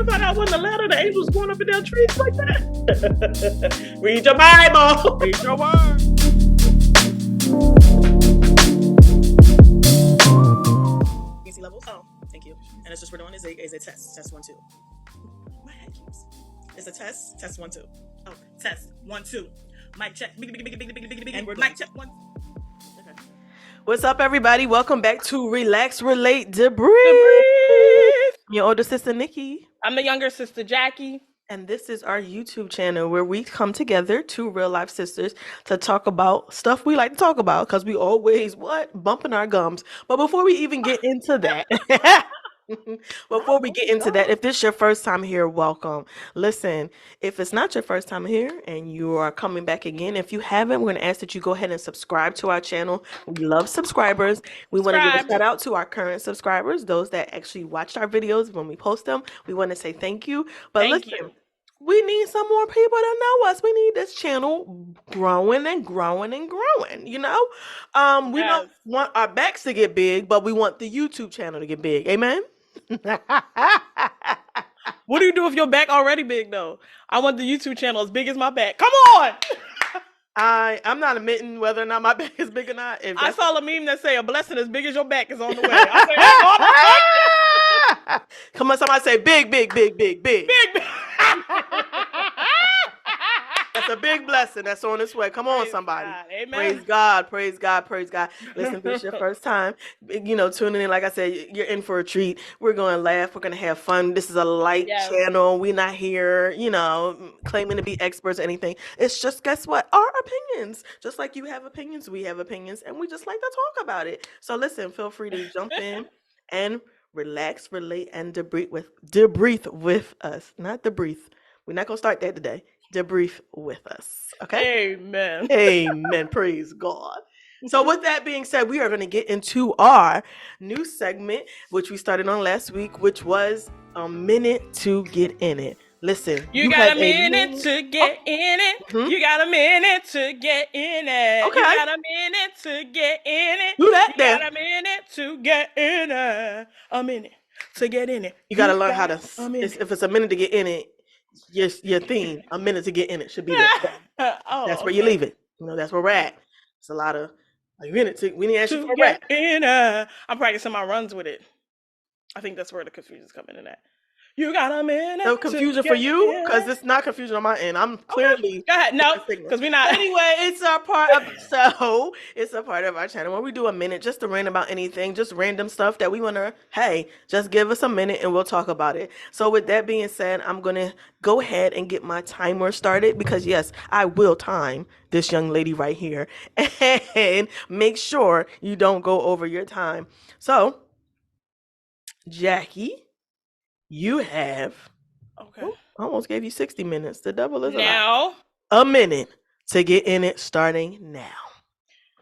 found out wasn't allowed the angels going up and down trees like that. Read your Bible. Read your word. Easy levels. Oh, thank you. And it's just we're doing is a test. Test 1 2. My head keeps. It's a test. Test 1 2. Oh, test 1 2. Mic check. And we're mic check 1. Okay. What's up, everybody? Welcome back to Relax, Relate, Debrief. Your older sister Nikki. I'm the younger sister Jackie. And this is our YouTube channel where we come together, two real life sisters, to talk about stuff we like to talk about because we always, bumping our gums. But before we even get into that, if this is your first time here, welcome. Listen, if it's not your first time here and you are coming back again, if you haven't, we're going to ask that you go ahead and subscribe to our channel. We love subscribers. We want to give a shout out to our current subscribers, those that actually watched our videos when we post them. We want to say thank you. But listen, we need some more people to know us. We need this channel growing and growing and growing, you know? We don't want our backs to get big, but we want the YouTube channel to get big. Amen? What do you do if your back already big, though? I want the YouTube channel as big as my back. Come on! I'm not admitting whether or not my back is big or not. I saw a meme that say a blessing as big as your back is on the way. I say, come on, somebody say big. Big. That's a big blessing that's on its way. Come on, somebody. God. Praise God. Listen, if it's your first time, tuning in, like I said, you're in for a treat. We're going to laugh. We're going to have fun. This is a light channel. We're not here, claiming to be experts or anything. It's just, guess what? Our opinions. Just like you have opinions, we have opinions, and we just like to talk about it. So listen, feel free to jump in and relax, relate, and debrief with us. Not debrief. We're not going to start that today. Debrief with us. Okay? Amen. Praise God. So with that being said, we are going to get into our new segment, which we started on last week, which was a minute to get in it. Listen. You got a minute to get in it. Mm-hmm. You got a minute to get in it. Okay. You got a minute to get in it. Do that then. You got a minute to get in it. A minute to get in it. You got to learn how to, if it's a minute to get in it, your theme, a minute to get in it, should be that. That's where you leave it. That's where we're at. It's a lot of we need to ask you for get in. I'm practicing my runs with it. I think that's where the confusion's coming in at. You got a minute. No confusion for you, because it's not confusion on my end. I'm clearly go ahead. No, because we're not. Anyway, it's a part of our channel where we do a minute just to rant about anything, just random stuff that we want to. Hey, just give us a minute and we'll talk about it. So with that being said, I'm gonna go ahead and get my timer started because yes, I will time this young lady right here and make sure you don't go over your time. So, Jackie. You have, I almost gave you 60 minutes. The double is now a minute to get in it starting now.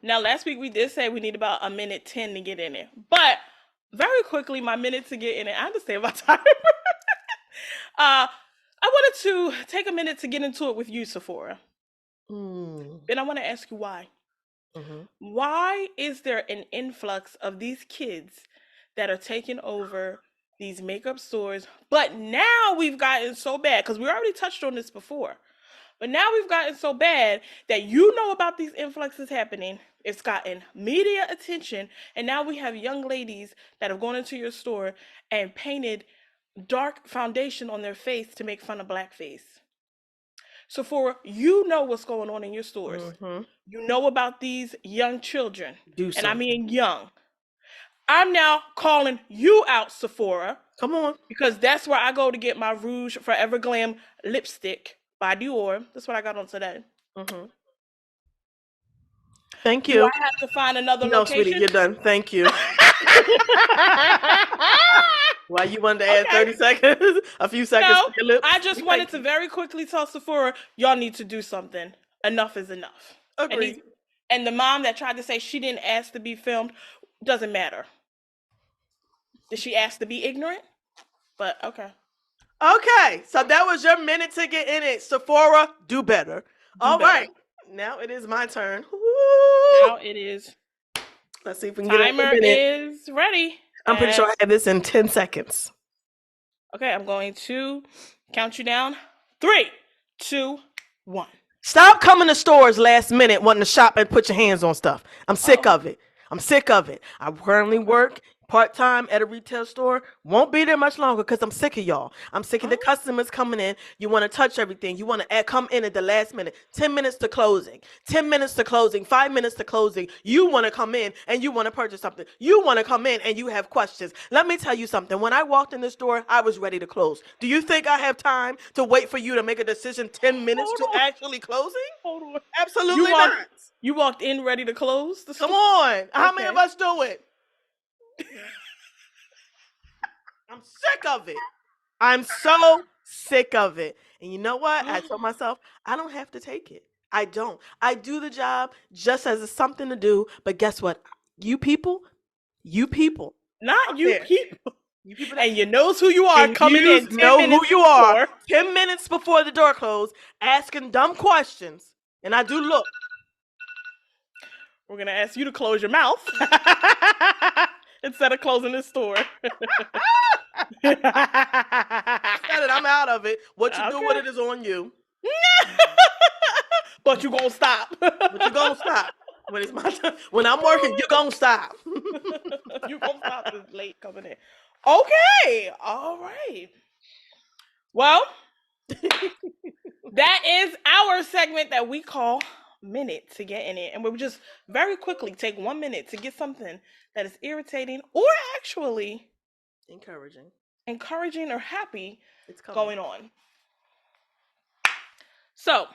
Now, last week we did say we need about a minute 10 to get in it. But very quickly, my minute to get in it, I understand my time. I wanted to take a minute to get into it with you, Sephora. And I want to ask you why. Mm-hmm. Why is there an influx of these kids that are taking over these makeup stores? But now we've gotten so bad, because we already touched on this before, but now we've gotten so bad that you know about these influxes happening. It's gotten media attention, and now we have young ladies that have gone into your store and painted dark foundation on their face to make fun of blackface. Sephora, you know what's going on in your stores. Mm-hmm. You know about these young children, and I mean young. I'm now calling you out, Sephora. Come on. Because that's where I go to get my Rouge Forever Glam lipstick by Dior. That's what I got on today. Mm-hmm. Thank you. Do I have to find another location? No, sweetie, you're done. Thank you. Why you wanted to add 30 seconds? A few seconds to your lips? I just wanted to very quickly tell Sephora, y'all need to do something. Enough is enough. Agreed. And the mom that tried to say she didn't ask to be filmed, doesn't matter. Did she ask to be ignorant? But okay. Okay, so that was your minute to get in it. Sephora, do better. All right. Now it is my turn. Woo! Now it is. Let's see if we can get it. Timer is ready. I'm pretty sure I have this in 10 seconds. Okay, I'm going to count you down. 3, 2, 1. Stop coming to stores last minute wanting to shop and put your hands on stuff. I'm sick Uh-oh. of it. I'm sick of it. I currently Okay. work part time at a retail store. Won't be there much longer because I'm sick of y'all. I'm sick of the Oh, customers coming in. You want to touch everything. You want to come in at the last minute. 10 minutes to closing. 10 minutes to closing. 5 minutes to closing. You want to come in and you want to purchase something. You want to come in and you have questions. Let me tell you something. When I walked in the store, I was ready to close. Do you think I have time to wait for you to make a decision 10 minutes hold to on. actually closing? Hold on. You Absolutely walked not. you walked in ready to close the Come store? on. How many of Okay. us do it? I'm sick of it. I'm so sick of it. And you know what? I told myself, I don't have to take it. I don't. I do the job just as something to do. But guess what? You people, you people Not out you there, people. you people that, And you knows who you are and coming you in 10 know who minutes you are before. 10 minutes before the door closed, asking dumb questions. And I do look. We're going to ask you to close your mouth instead of closing the store. I said it. I'm out of it. What you do with Okay. it is on you. But you gonna stop. But you're gonna stop when it's my time. When I'm working, you're gonna stop. You gonna stop this late coming in. Okay. All right. Well, that is our segment that we call Minute to Get in It. And we'll just very quickly take 1 minute to get something that is irritating or actually Encouraging. encouraging or happy It's coming. going on. So,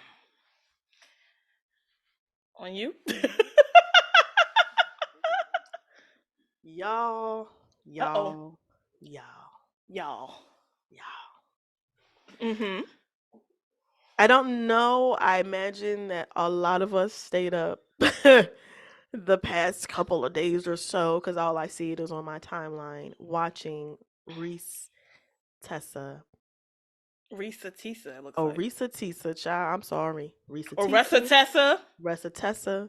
on you. Y'all, Uh-oh. y'all, y'all, Y'all. y'all. Mm-hmm. I don't know. I imagine that a lot of us stayed up the past couple of days or so because all I see is on my timeline watching Reese Tessa. ReesaTessa, it looks Oh, like. ReesaTessa, child. I'm sorry. Or ReesaTessa. ReesaTessa. ReesaTessa.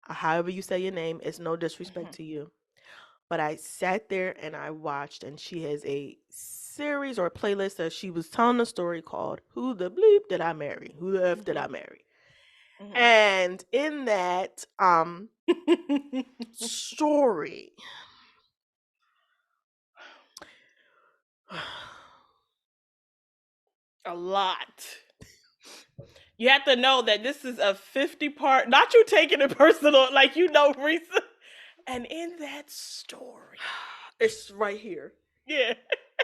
However you say your name, it's no Mm-hmm. disrespect to you. But I sat there and I watched, and she has a series or playlist that she was telling a story called "Who the Bleep Did I Marry? Who the F Did I Marry?" And in that story, A lot. You have to know that this is a 50-part, not you taking it personal, like you know, Reesa. And in that story, it's right here. yeah,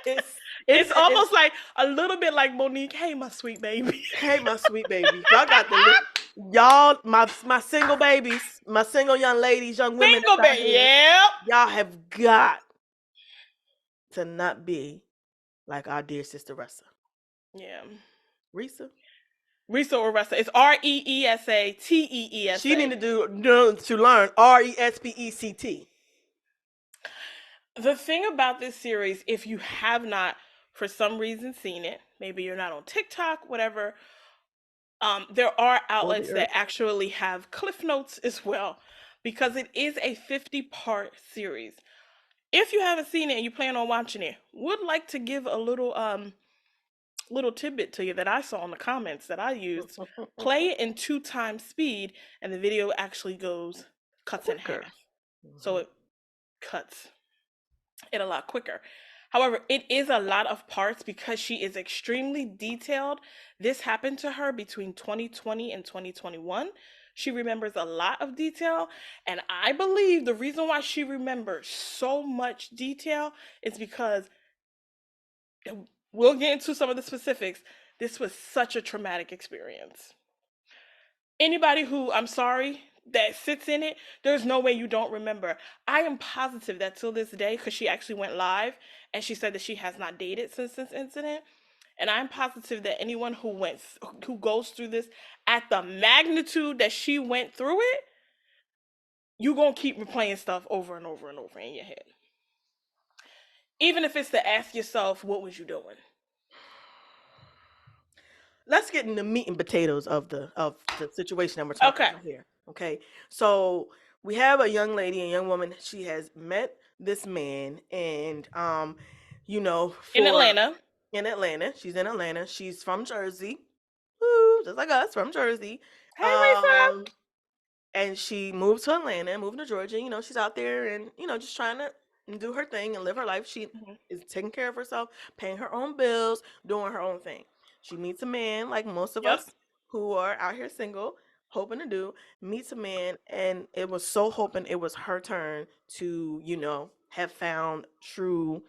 It's it's almost like a little bit like Monique. Hey, my sweet baby. hey, my sweet baby. Y'all got the y'all, my single babies, my single young ladies, young women Single that's out baby, here. yeah. Y'all have got to not be like our dear sister Ressa. Yeah. Reesa. Reesa or Ressa. It's ReesaTeessa. She need to learn RESPECT. The thing about this series, if you have not, for some reason, seen it, maybe you're not on TikTok, whatever, there are Or the outlets that earth. actually have cliff notes as well, because it is a 50-part series. If you haven't seen it and you plan on watching it, would like to give a little tidbit to you that I saw in the comments that I used. Play it in 2 times speed, and the video actually cuts in Quicker. half. So it cuts it a lot quicker. However, it is a lot of parts because she is extremely detailed. This happened to her between 2020 and 2021. She remembers a lot of detail, and I believe the reason why she remembers so much detail is because we'll get into some of the specifics. This was such a traumatic experience. Anybody who, I'm sorry, that sits in it, there's no way you don't remember. I am positive that till this day, because she actually went live and she said that she has not dated since this incident. And I'm positive that anyone who goes through this at the magnitude that she went through it, you gonna keep replaying stuff over and over and over in your head. Even if it's to ask yourself, what was you doing? Let's get in the meat and potatoes of the situation that we're talking Okay. about here. Okay, so we have a young lady, a young woman. She has met this man, and in Atlanta. In Atlanta. She's in Atlanta. She's from Jersey. Woo, just like us, from Jersey. Hey, Reesa. And she moved to Atlanta, moved to Georgia. She's out there and, just trying to do her thing and live her life. She is taking care of herself, paying her own bills, doing her own thing. She meets a man like most of us who are out here single, hoping to do, meets a man, and it was so hoping it was her turn to, have found true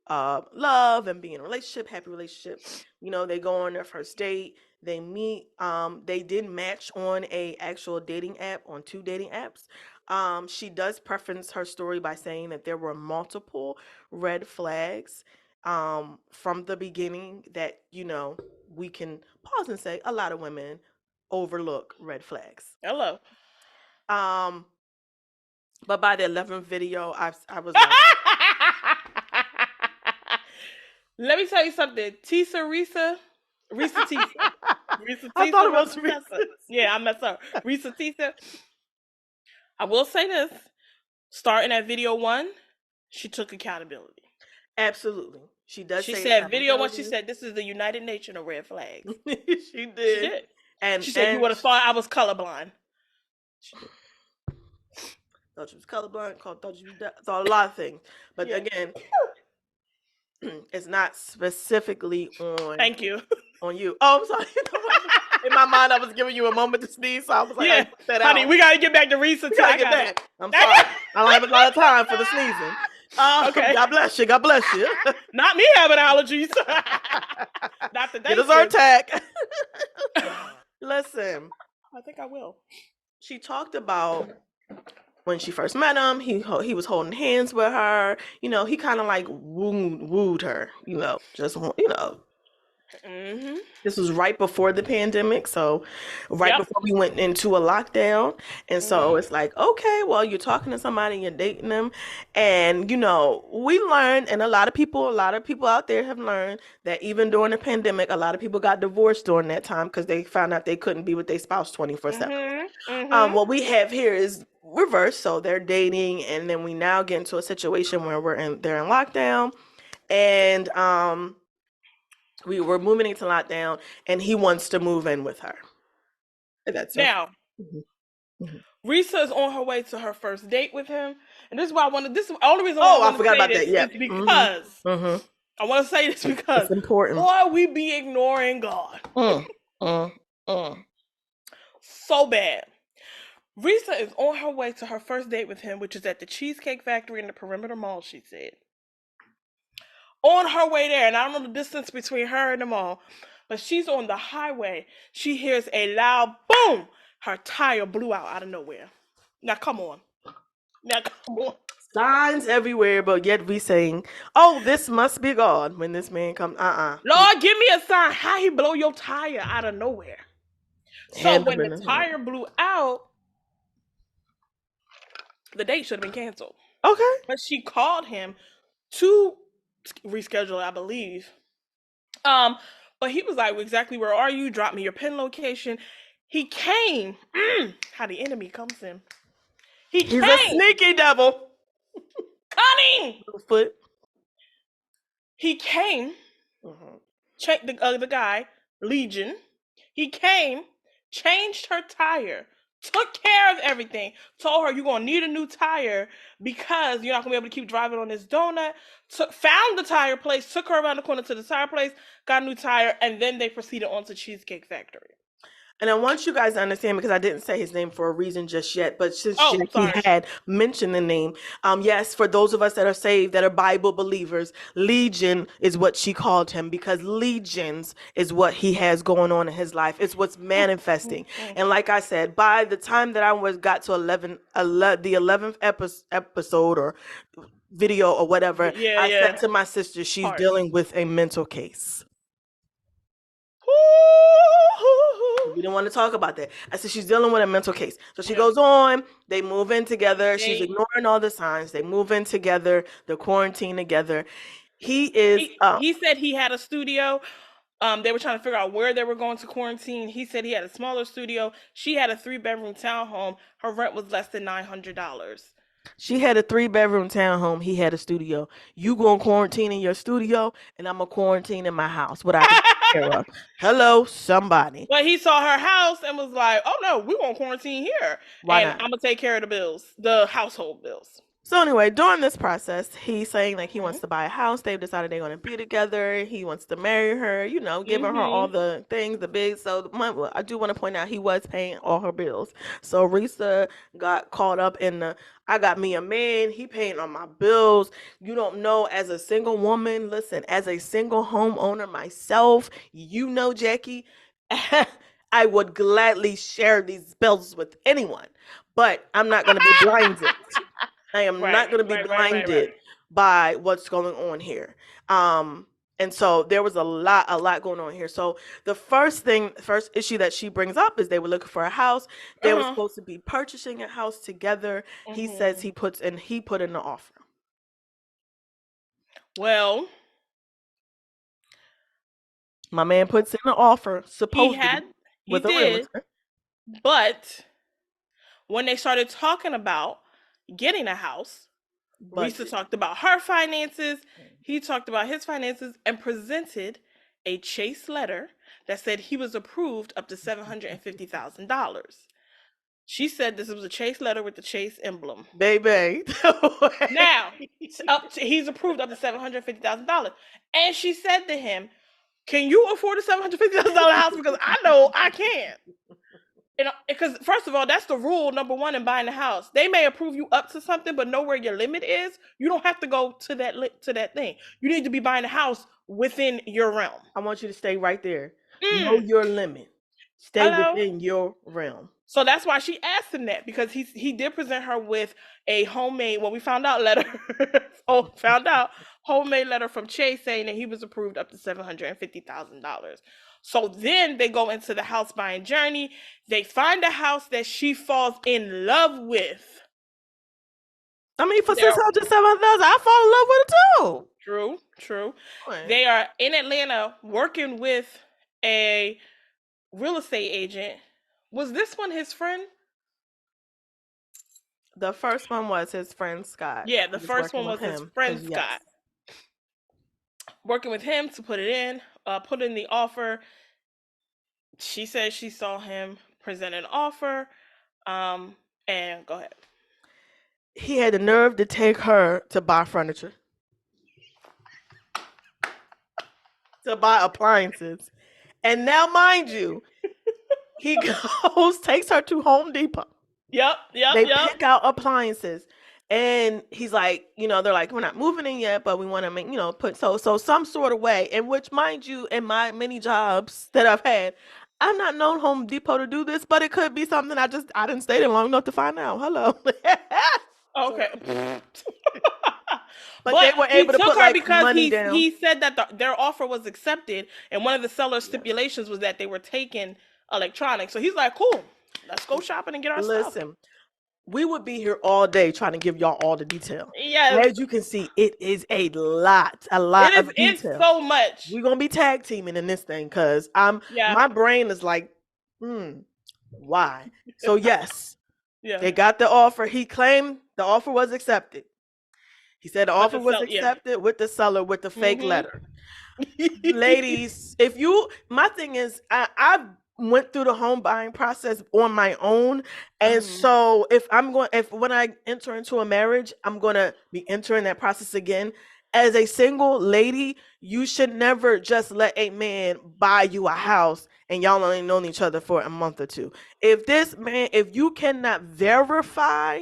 love and be in a relationship, happy relationship. They go on their first date, they meet, they did match on a actual dating app, on 2 dating apps. She does preference her story by saying that there were multiple red flags from the beginning that, we can pause and say a lot of women overlook red flags. Hello. But by the 11th video, I was like, let me tell you something. ReesaTessa. I thought it was Reesa. Yeah, I messed up. ReesaTessa. I will say this. Starting at video 1, she took accountability. Absolutely. She does. She said video 1, she said this is the United Nations of red flags. She did. And she said you would have thought I was colorblind. Thought you was colorblind, thought you thought a lot of things. But again, it's not specifically on. Thank you. On you. Oh, I'm sorry. In my mind, I was giving you a moment to sneeze, so I was like, yeah, honey, we gotta get back to Reesa. I'm sorry. I don't have a lot of time for the sneezing. Okay. God bless you. God bless you. Not me having allergies. Not today. Get a Zyrtec. Listen. I think I will. She talked about when she first met him, he was holding hands with her. He kind of like wooed her. Just. Mm-hmm. This was right before the pandemic, so right before we went into a lockdown. And so it's like, okay, well, you're talking to somebody, you're dating them, and we learned, and a lot of people out there have learned that even during the pandemic, a lot of people got divorced during that time because they found out they couldn't be with their spouse 24/7. What we have here is reverse, so they're dating, and then we now get into a situation where they're in lockdown, and we were moving into lockdown, and he wants to move in with her. That's now. Reesa is on her way to her first date with him, and this is why I wanted. This is the only reason. I forgot about that. Yeah, because I want to say this because it's important. Boy, we be ignoring God. So bad. Reesa is on her way to her first date with him, which is at the Cheesecake Factory in the Perimeter Mall. She said. On her way there, and I don't know the distance between her and the mall, but she's on the highway. She hears a loud boom. Her tire blew out of nowhere. Now, come on. Signs everywhere, but yet we saying, oh, this must be God when this man comes. Lord, give me a sign. How he blow your tire out of nowhere? So when the tire blew out, the date should have been canceled. Okay. But she called him to reschedule, I believe. But he was like, exactly where are you? Drop me your pin location. He came. How the enemy comes in. He's a sneaky devil. Cunning. Foot. He came. Checked the guy, Legion. He came, changed her tire, took care of everything, told her you're going to need a new tire because you're not going to be able to keep driving on this donut, found the tire place, took her around the corner to the tire place, got a new tire, and then they proceeded on to Cheesecake Factory. And I want you guys to understand, because I didn't say his name for a reason just yet, but since he had mentioned the name, yes, for those of us that are saved, that are Bible believers, Legion is what she called him, because legions is what he has going on in his life. It's what's manifesting. And like I said, by the time that I got to the 11th episode or video or whatever, I said to my sister, she's dealing with a mental case. We don't want to talk about that. I said she's dealing with a mental case. So she goes on, they move in together. She's ignoring all the signs. They move in together, they're quarantined together. He said he had a studio. They were trying to figure out where they were going to quarantine. He said he had a smaller studio. She had a 3-bedroom townhome. Her rent was less than $900. She had a 3-bedroom townhome. He had a studio. You going to quarantine in your studio, and I'm going to quarantine in my house. What I can take care of. Hello, somebody. But he saw her house and was like, "Oh no, we won't quarantine here, Why and not? I'm gonna take care of the bills, the household bills." So anyway, during this process, he's saying like he Mm-hmm. wants to buy a house. They've decided they're going to be together. He wants to marry her, giving her all Mm-hmm. the things, the big. So I do want to point out he was paying all her bills. So Reesa got caught up in the I got me a man. He paying on my bills. You don't know, as a single woman, listen, as a single homeowner myself, Jackie, I would gladly share these bills with anyone, but I'm not going to be blinded. I am Right, not going to be right, right, right, blinded right. by what's going on here. And so there was a lot going on here. So the first issue that she brings up is they were looking for a house. They were Uh-huh. supposed to be purchasing a house together. He says Mm-hmm. he put in the offer. Well, My man puts in the offer, he had, supposedly, he with a did, realtor. but when they started talking about getting a house, Reesa Budget. talked about her finances, he talked about his finances, and presented a Chase letter that said he was approved up to $750,000. She said this was a Chase letter with the Chase emblem. Baby. Now, he's approved up to $750,000, and she said to him, "Can you afford a $750,000 house? Because I know I can't." Because first of all, that's the rule number one in buying a house. They may approve you up to something, but know where your limit is. You don't have to go to that thing. You need to be buying a house within your realm. I want you to stay right there. Know Mm. your limit. Stay Hello. within your realm. So that's why she asked him that, because he did present her with a homemade, well, we found out letter. Found out homemade letter from Chase saying that he was approved up to $750,000. So then they go into the house buying journey. They find a house that she falls in love with. I mean, for They're 607,000, I fall in love with it too. true. Right. They are in Atlanta working with a real estate agent. Was this one his friend? The first one was his friend Scott. Yeah, the He was first working one with was his him friend because yes, Scott. Working with him to put it in, put in the offer. She said she saw him present an offer. And go ahead. he had the nerve to take her to buy furniture, to buy appliances, and now, mind you, he takes her to Home Depot. Yep. They pick out appliances. And he's like, they're like, we're not moving in yet, but we want to make, put so some sort of way. In which, mind you, in my many jobs that I've had, I've not known Home Depot to do this, but it could be something I didn't stay there long enough to find out. Hello. Okay. But they But were he able to took put her like because money he down. he said that their offer was accepted, and one of the seller's Yes. stipulations was that they were taking electronics. So he's like, "Cool, let's go shopping and get our stuff." Listen, we would be here all day trying to give y'all all the detail. Yes, As you can see, it is a lot it is. of It's detail. so much. We're gonna be tag teaming in this thing because Yeah. my brain is like, why? So yes, Yeah. they got the offer. He claimed the offer was accepted. He said the offer was Yeah. accepted with the seller with the fake Mhm. letter. Ladies, my thing is, I went through the home buying process on my own, and so if when I enter into a marriage, I'm gonna be entering that process again. As a single lady, you should never just let a man buy you a house and y'all only known each other for a month or two. If you cannot verify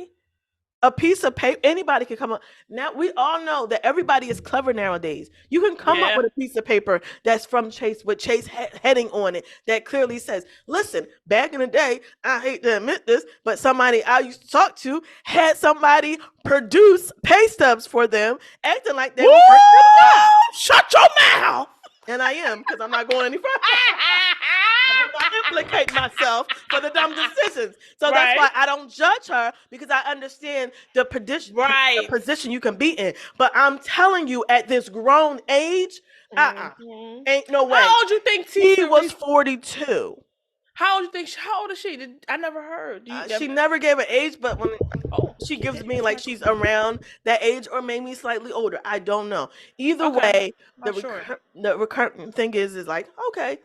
a piece of paper, anybody can come up. Now we all know that everybody is clever nowadays. You can come up with a piece of paper that's from Chase with Chase heading on it that clearly says, listen, back in the day, I hate to admit this, but somebody I used to talk to had somebody produce pay stubs for them, acting like they were working a job. Shut your mouth. And I am, because I'm not going any further. I will not implicate myself for the dumb decisions. So that's why I don't judge her, because I understand the position you can be in. But I'm telling you, at this grown age, ain't no way. How old you think he was 42? How old is she? I never heard. She never gave an age, but when Oh, she she gives did me answer like my she's question. around that age or maybe slightly older. I don't know. Either Okay, way, not sure. the recurrent thing is like okay,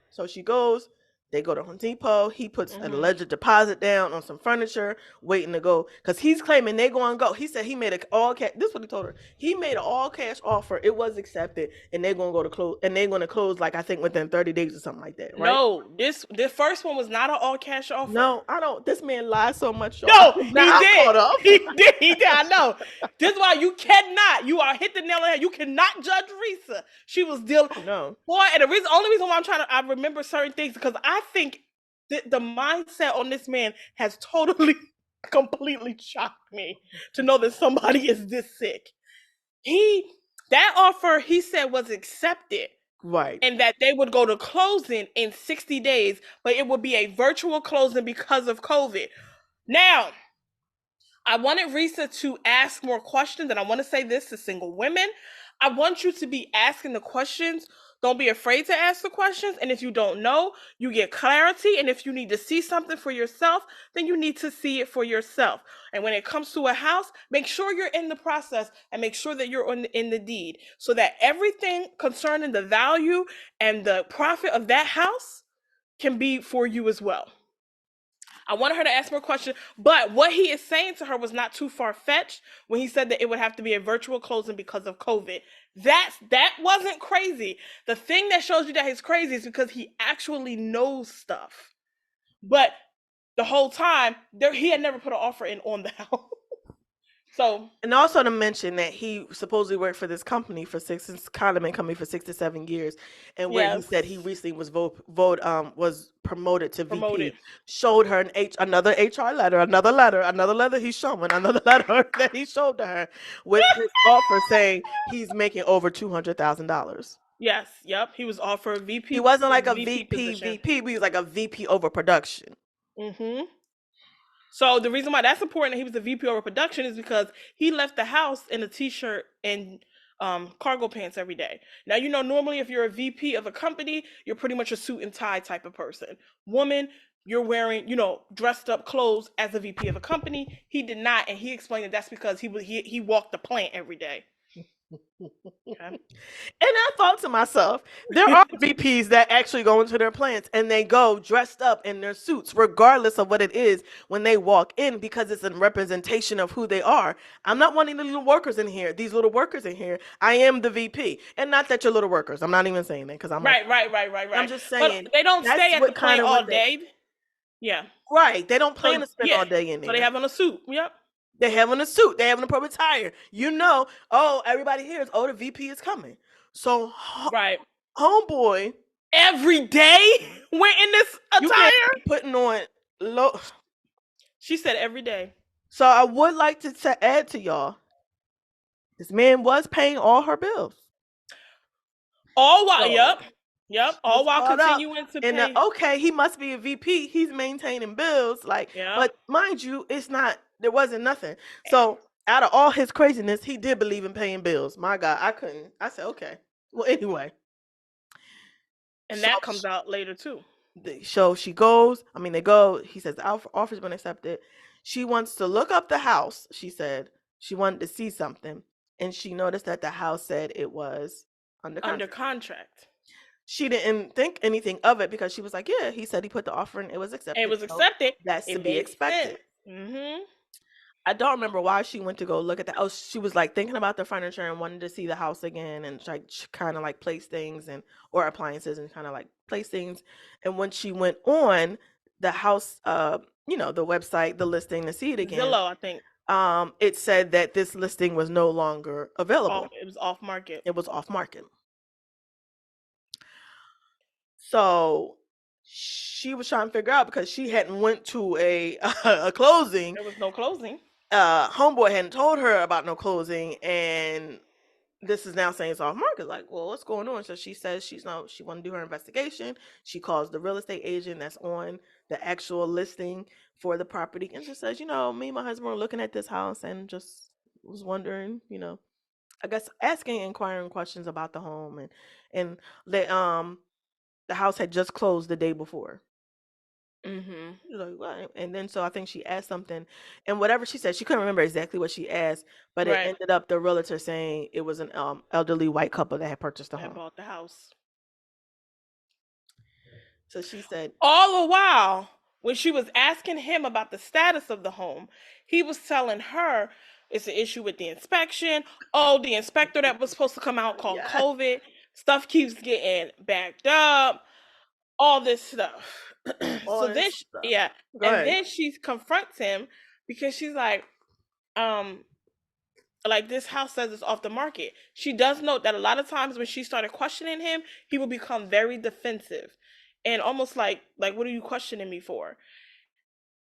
so she goes. They go to Home Depot. He puts an Mhm. alleged deposit down on some furniture, waiting to go because he's claiming they going to go. He said he made a all cash. This is what he told her. He made an all cash offer. It was accepted, and they're going to go to close. And they're going to close like I think within 30 days or something like that, right? No, the first one was not an all cash offer. No, I don't. This man lies so much, y'all. No, Now he I'm did. caught up. He did. He did. I know. This is why you cannot. You are hit the nail on the head. You cannot judge Reesa. She was dealing. Oh, no. Boy, and the only reason why I remember certain things because I think the mindset on this man has totally, completely shocked me to know that somebody is this sick. That offer he said was accepted. Right. And that they would go to closing in 60 days, but it would be a virtual closing because of COVID. Now, I wanted Reesa to ask more questions, and I want to say this to single women. I want you to be asking the questions. Don't be afraid to ask the questions. And if you don't know, you get clarity. And if you need to see something for yourself, then you need to see it for yourself. And when it comes to a house, make sure you're in the process and make sure that you're in the deed so that everything concerning the value and the profit of that house can be for you as well. I wanted her to ask more questions, but what he is saying to her was not too far fetched when he said that it would have to be a virtual closing because of COVID. That wasn't crazy. The thing that shows you that he's crazy is because he actually knows stuff. But the whole time, he had never put an offer in on the house. So, and also to mention that he supposedly worked for this company for condiment company for 6 to 7 years, and where he yes, said he recently was was promoted to promoted. VP. Showed her another HR letter, another letter he's showing, another letter that he showed to her with his offer saying he's making over $200,000. Yes, yep. He was offered He wasn't like a VP position. VP. He was like a VP over production. Mm-hmm. So the reason why that's important that he was a VP over production is because he left the house in a t-shirt and cargo pants every day. Now, normally if you're a VP of a company, you're pretty much a suit and tie type of person. Woman, you're wearing, dressed up clothes as a VP of a company. He did not, and he explained that that's because he walked the plant every day. Okay. And I thought to myself, there are VPs that actually go into their plants and they go dressed up in their suits, regardless of what it is, when they walk in, because it's a representation of who they are. I'm not wanting the little workers in here, these little workers in here. I am the VP. And not that you're little workers. I'm not even saying that because I'm Right, okay. right. I'm just But saying they don't that's stay at the what kind plant of all what they day. Yeah. right. They don't plan So to spend yeah. all day in So they there. have on a suit. Yep. They having a suit. They having a proper attire. Oh, everybody here is the VP is coming. So Right. homeboy, Every day went in this you can't attire. be putting on low. She said every day. So I would like to add to y'all, this man was paying all her bills. All while, So yep. she All was while caught up continuing to in the pay. okay, he must be a VP. He's maintaining bills. Yeah. But mind you, it's not. There wasn't nothing. So out of all his craziness, he did believe in paying bills. My God, I couldn't. I said okay. Well, anyway. And So that comes out later too. she goes. I mean, they go. He says the offer's been accepted. She wants to look up the house. She said she wanted to see something, and she noticed that the house said it was under Under contract. contract. She didn't think anything of it because she was like, "Yeah, he said he put the offer in. It was And it accepted. was So accepted. that's to It be makes sense. expected." Mm-hmm. I don't remember why she went to go look at that. Oh, she was like thinking about the furniture and wanted to see the house again and like kind of like place things and or appliances and kind of like place things. And when she went on the house, the website, the listing to see it again, Zillow, I think. it said that this listing was no longer available. It was off market. It was off market. So she was trying to figure out because she hadn't went to a a closing. There was no closing. Homeboy hadn't told her about no closing, and this is now saying it's off market. Like, well, what's going on? So she says she want to do her investigation. She calls the real estate agent that's on the actual listing for the property and just says, me and my husband were looking at this house and just was wondering, I guess asking inquiring questions about the home and they the house had just closed the day before. Mm-hmm. She was like, what? And then so I think she asked something, and whatever she said, she couldn't remember exactly what she asked, but it Right. ended up the realtor saying it was an elderly white couple that had purchased the That home. bought the house. So she said, All the while, when she was asking him about the status of the home, he was telling her it's an issue with the inspection. Oh, the inspector that was supposed to come out called yeah, COVID. Stuff keeps getting backed up. All this stuff. all So this then, stuff. yeah, Go and ahead. then she confronts him because she's um, like this house says it's off the market. She does note that a lot of times when she started questioning him, he would become very defensive and almost like what are you questioning me for?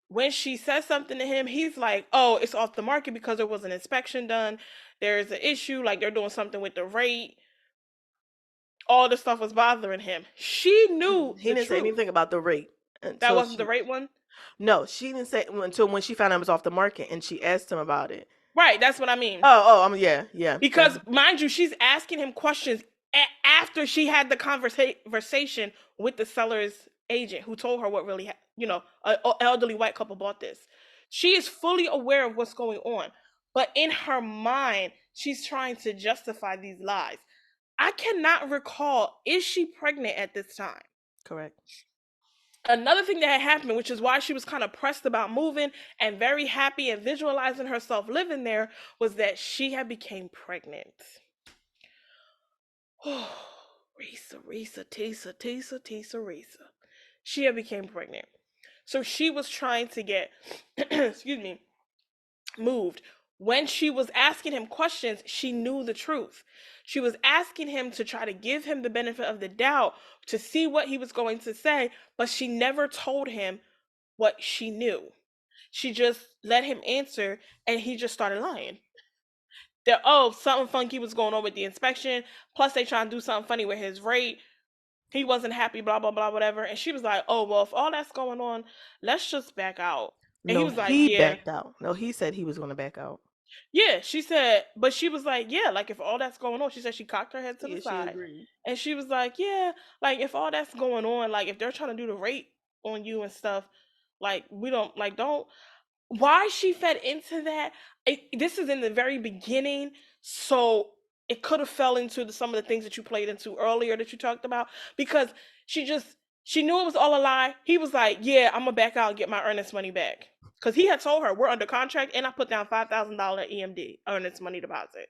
When she says something to him, he's like, "Oh, it's off the market because there was an inspection done. There's an issue, like they're doing something with the rate." All this stuff was bothering him. She knew He the didn't say truth. anything about the rate That until wasn't the she. right one. No, she didn't say until when she found out it was off the market, and she asked him about it. Right, that's what I mean. Yeah, yeah. That, Because mind you, she's asking him questions after she had the conversation with the seller's agent who told her what really a elderly white couple bought this. She is fully aware of what's going on, but in her mind she's trying to justify these lies. I cannot recall, is she pregnant at this time? correct. Another thing that had happened, which is why she was kind of pressed about moving and very happy and visualizing herself living there, was that she had became pregnant. Oh, Reesa. She had became pregnant. So she was trying to get, excuse me, moved. When she was asking him questions, she knew the truth. She was asking him to try to give him the benefit of the doubt to see what he was going to say, but she never told him what she knew. She just let him answer and he just started lying. That, oh, something funky was going on with the inspection. Plus they trying to do something funny with his rate. He wasn't happy, blah blah blah, whatever. And she was like, "Oh well, if all that's going on, let's just back out." And he No, was like, he "Yeah, backed out. No, he said he was going to back out. yeah." She said, but she was like, "Yeah, like if all that's going on," she said she cocked her head to the Yeah, she side, agreed. and she was like, "Yeah, like if all that's going on, like if they're trying to do the rate on you and stuff, like we don't like don't." Why she fed into that, this is in the very beginning, so it could have fell into some of the things that you played into earlier that you talked about, because she just she knew it was all a lie. He was like, yeah, I'm gonna back out and get my earnest money back, because he had told her we're under contract and I put down $5,000 EMD, earnest money deposit.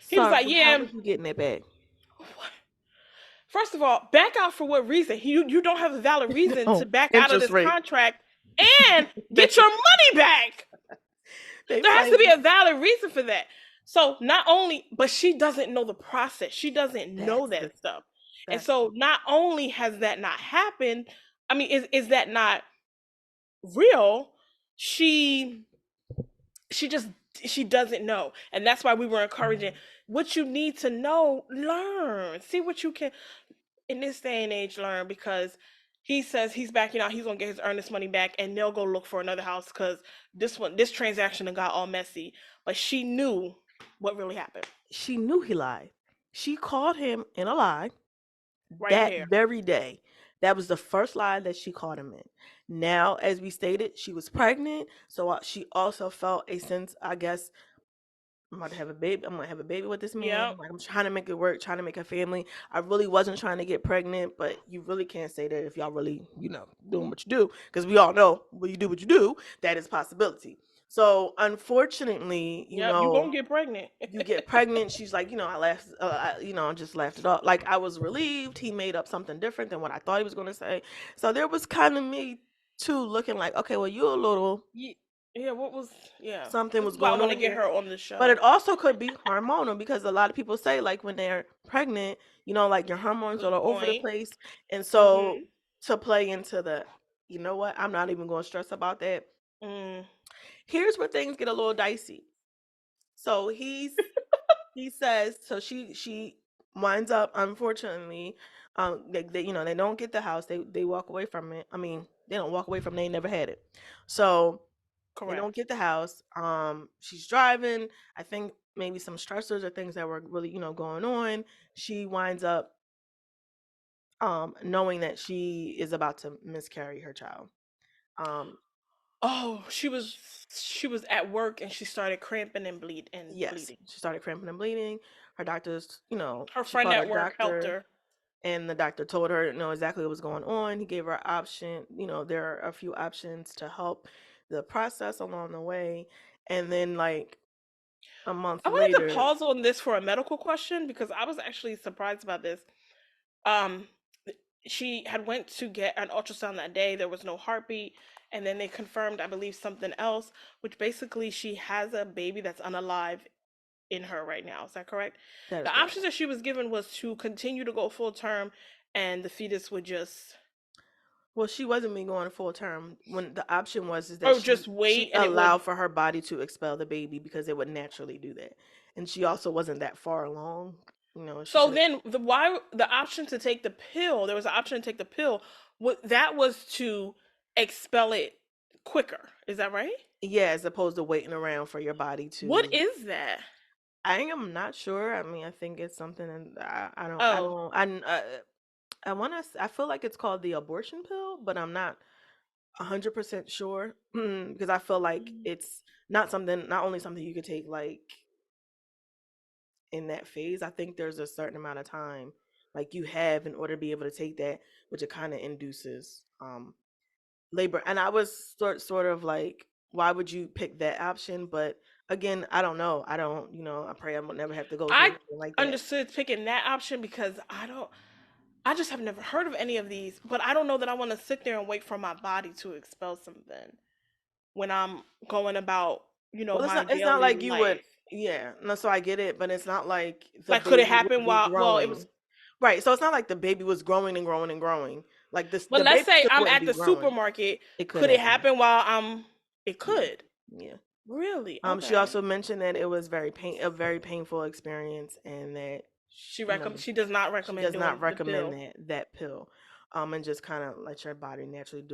He was Sorry, like, but how yeah. was you getting it back? First of all, back out for what reason? You don't have a valid reason to No, back out of interest this rate. contract and get they your money back. they There has to be playing. a valid reason for that. So not only, but she doesn't know the process. She doesn't know That's the that stuff. And that's so not only has that not happened, I mean, is that not real? She she just she doesn't know. And that's why we were encouraging what you need to know, learn. See what you can in this day and age learn, because he says he's backing out, he's gonna get his earnest money back and they'll go look for another house because this transaction got all messy. But she knew what really happened she knew he lied. She caught him in a lie right that there. very day. That was the first lie that she caught him in. Now, as we stated, she was pregnant, so she also felt a sense, I guess, I'm about to have a baby. I'm gonna have a baby with this man. Yep. Like I'm trying to make it work, trying to make a family. I really wasn't trying to get pregnant, but you really can't say that if y'all really, doing what you do, because we all know when you do what you do, that is a possibility. So unfortunately, Yep. You gonna get pregnant. you get pregnant. She's like, I laughed, I just laughed it off. Like I was relieved he made up something different than what I thought he was gonna say. So there was kind of me too looking like, okay, well, you a little Yeah. What was? Yeah. something This was is why I going want to on get here. her on the But show. it also could be hormonal because a lot of people say like when they're pregnant, like your hormones are Good all over the point. place. And so Mhm. to play into the, you know what, I'm not even going to stress about that. Mm. Here's where things get a little dicey. So he says so she winds up unfortunately they don't get the house. They walk away from it. I mean, they don't walk away from it, they never had it. So they don't Correct. get the house. She's driving. I think maybe some stressors or things that were really, going on. She winds up knowing that she is about to miscarry her child. Um, Oh, she was at work and she started cramping and yes, bleeding. she started cramping and bleeding. Her doctors, Her she friend called her at work helped doctor, her. and the doctor told her, exactly what was going on. He gave her an option. There are a few options to help the process along the way. And then, like, a month I wanted to later, pause on this for a medical question because I was actually surprised about this. Um, she had went to get an ultrasound that day. There was no heartbeat, and then they confirmed, I believe, something else, which basically she has a baby that's unalive in her right now. Is that correct? that is The correct. options that she was given was to continue to go full term, and the fetus would just, Well, she wasn't being going full term. When the option was is that or she just wait, she and it would. allowed for her body to expel the baby because it would naturally do that, and she also wasn't that far along. She So should have. then the option to take the pill, there was an option to take the pill. What that was to expel it quicker. Is that right? Yeah, as opposed to waiting around for your body What to. is that? I am not sure. I mean, I think it's something, and I don't. I Oh. don't. I want to. I feel like it's called the abortion pill, but I'm not 100% sure because I feel like Mm. it's not something. Not only something you could take like in that phase. I think there's a certain amount of time like you have in order to be able to take that, which it kind of induces labor. And I was sort of like, why would you pick that option? But again, I don't know. I don't, I pray I will never have to go through I anything like that. understood picking that option because I just have never heard of any of these, but I don't know that I want to sit there and wait for my body to expel something when I'm going about, Well, my it's not daily like you would. life. Yeah, no. So I get it, but it's not like the Like, could it baby happen would be while, well, it was, growing. Right. So it's not like the baby was growing and growing and growing. Like this, but the let's baby say still I'm wouldn't at be the growing. supermarket. It could Could it happen. happen while it Yeah. could? Yeah. Really? She Okay. also mentioned that it was a very painful experience, and that She does not she recommend does not doing the recommend pill. that pill, and just kind of let your body naturally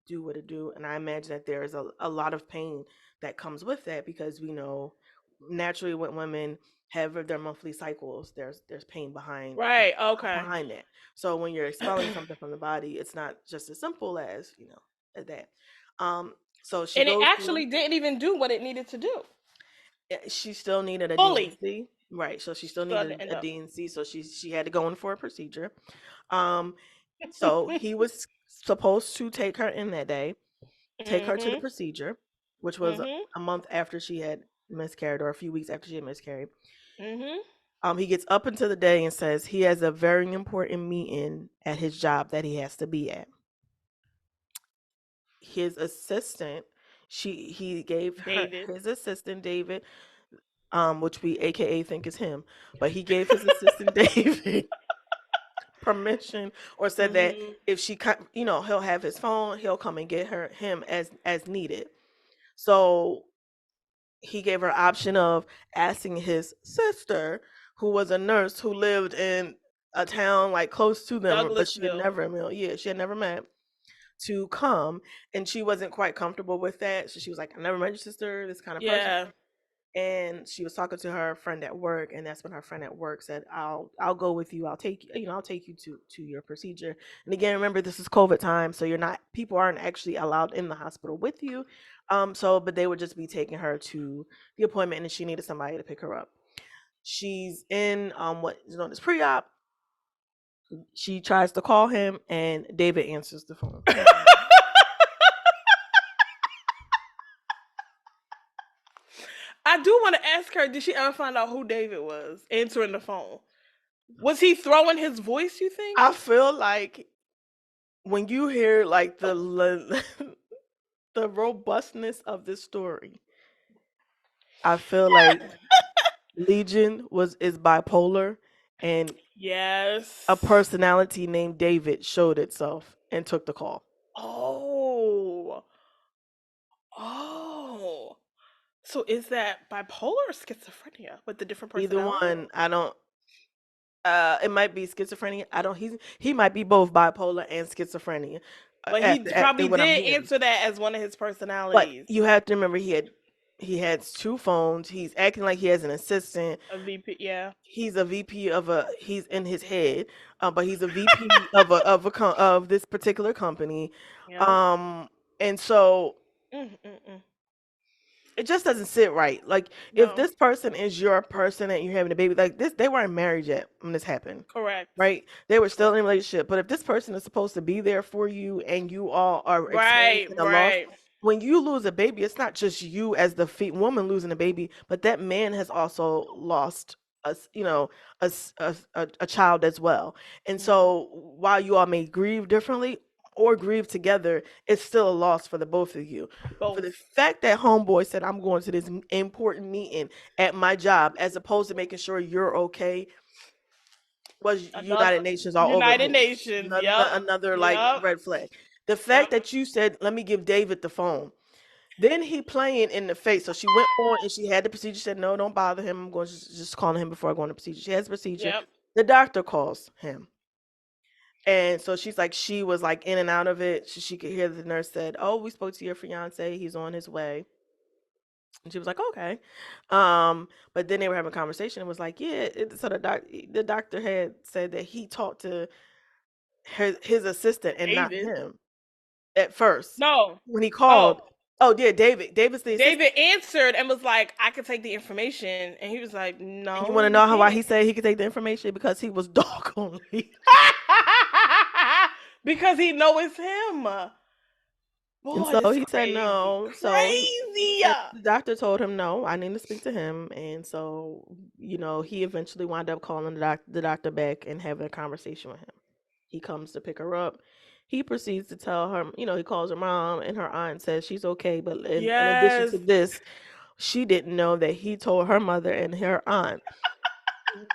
do what it do. And I imagine that there is a lot of pain that comes with that because we know naturally when women have their monthly cycles, there's pain Right. Okay. behind that. So when you're expelling something from the body, it's not just as simple as as that. So she And it goes through. actually didn't even do what it needed to do She still needed a fully. DNC, right? So she still So at needed the end a of. DNC. So she had to go in for a procedure. Um, so he was supposed to take her in that day, take her to the Mhm. procedure, which was Mhm. a month after she had miscarried, or a few weeks after she had miscarried. Mhm. He gets up into the day and says he has a very important meeting at his job that he has to be at. His assistant, he gave her David. his assistant David, which we AKA think is him, but he gave his assistant David permission, or said that Mhm. if he'll have his phone, he'll come and get him as needed. So he gave her option of asking his sister, who was a nurse who lived in a town like close to them, but Douglasville. she had never met, to come, and she wasn't quite comfortable with that. So she was like, I never met your sister, this kind of person. Yeah. And she was talking to her friend at work, and that's when her friend at work said, I'll go with you, I'll take you to your procedure. And again, remember, this is COVID time, so you're not people aren't actually allowed in the hospital with you. But they would just be taking her to the appointment, and she needed somebody to pick her up. She's in what is known as pre-op. She tries to call him, and David answers the phone. I do want to ask her, did she ever find out who David was answering the phone? Was he throwing his voice, you think? I feel like when you hear like the robustness of this story, I feel like Legion is bipolar, and a Yes. personality named David showed itself and took the call. Oh. Oh. So is that bipolar or schizophrenia with the different Either personalities? one, I don't. It might be schizophrenia. I don't. He might be both bipolar and schizophrenia. But he After probably what I'm did hearing, answer that as one of his but personalities. you have to remember He has 2 phones. He's acting like he has an assistant. A VP, yeah. He's a VP of a he's in his head, but he's a VP of this particular company. Yeah. Um and so Mm. it just doesn't sit right. Like if No. this person is your person and you're having a baby, like this, they weren't married yet when this happened, Correct. right? They were still Correct. in a relationship. But if this person is supposed to be there for you and you all are Right. experiencing a loss, Right. when you lose a baby, it's not just you as the woman losing a baby, but that man has also lost a child as well. And Mhm. so while you all may grieve differently or grieve together, it's still a loss for the both of you. For the Both. fact that homeboy said, I'm going to this important meeting at my job, as opposed to making sure you're okay, was Another United Nations all over the United place. Nations. Yep. Another like Yep. red flag. The Yep. fact that you said, let me give David the phone. Then he playing in the face. So she went on and she had the procedure. She said, no, don't bother him. I'm going to just calling him before I go on the procedure. She has the procedure. Yep. The doctor calls him. And so she's like, she was like in and out of it. She could hear the nurse said, oh, we spoke to your fiance. He's on his way. And she was like, okay. But then they were having a conversation and was like, yeah. So the doctor had said that he talked to his assistant and not David. him at first No. when he Oh, called. Oh, yeah, David's the assistant. David answered and was like, "I could take the information," and he was like, And you "No, want to you know why he can't." said he could take the information? Because he was dog only. Because he know it's him. And Boy, so this he said crazy, no. crazy. And the doctor told him no, I need to speak to him. And so, he eventually wound up calling the doctor back and having a conversation with him. He comes to pick her up. He proceeds to tell her, he calls her mom and her aunt says she's okay. But in addition Yes. to this, she didn't know that he told her mother and her aunt,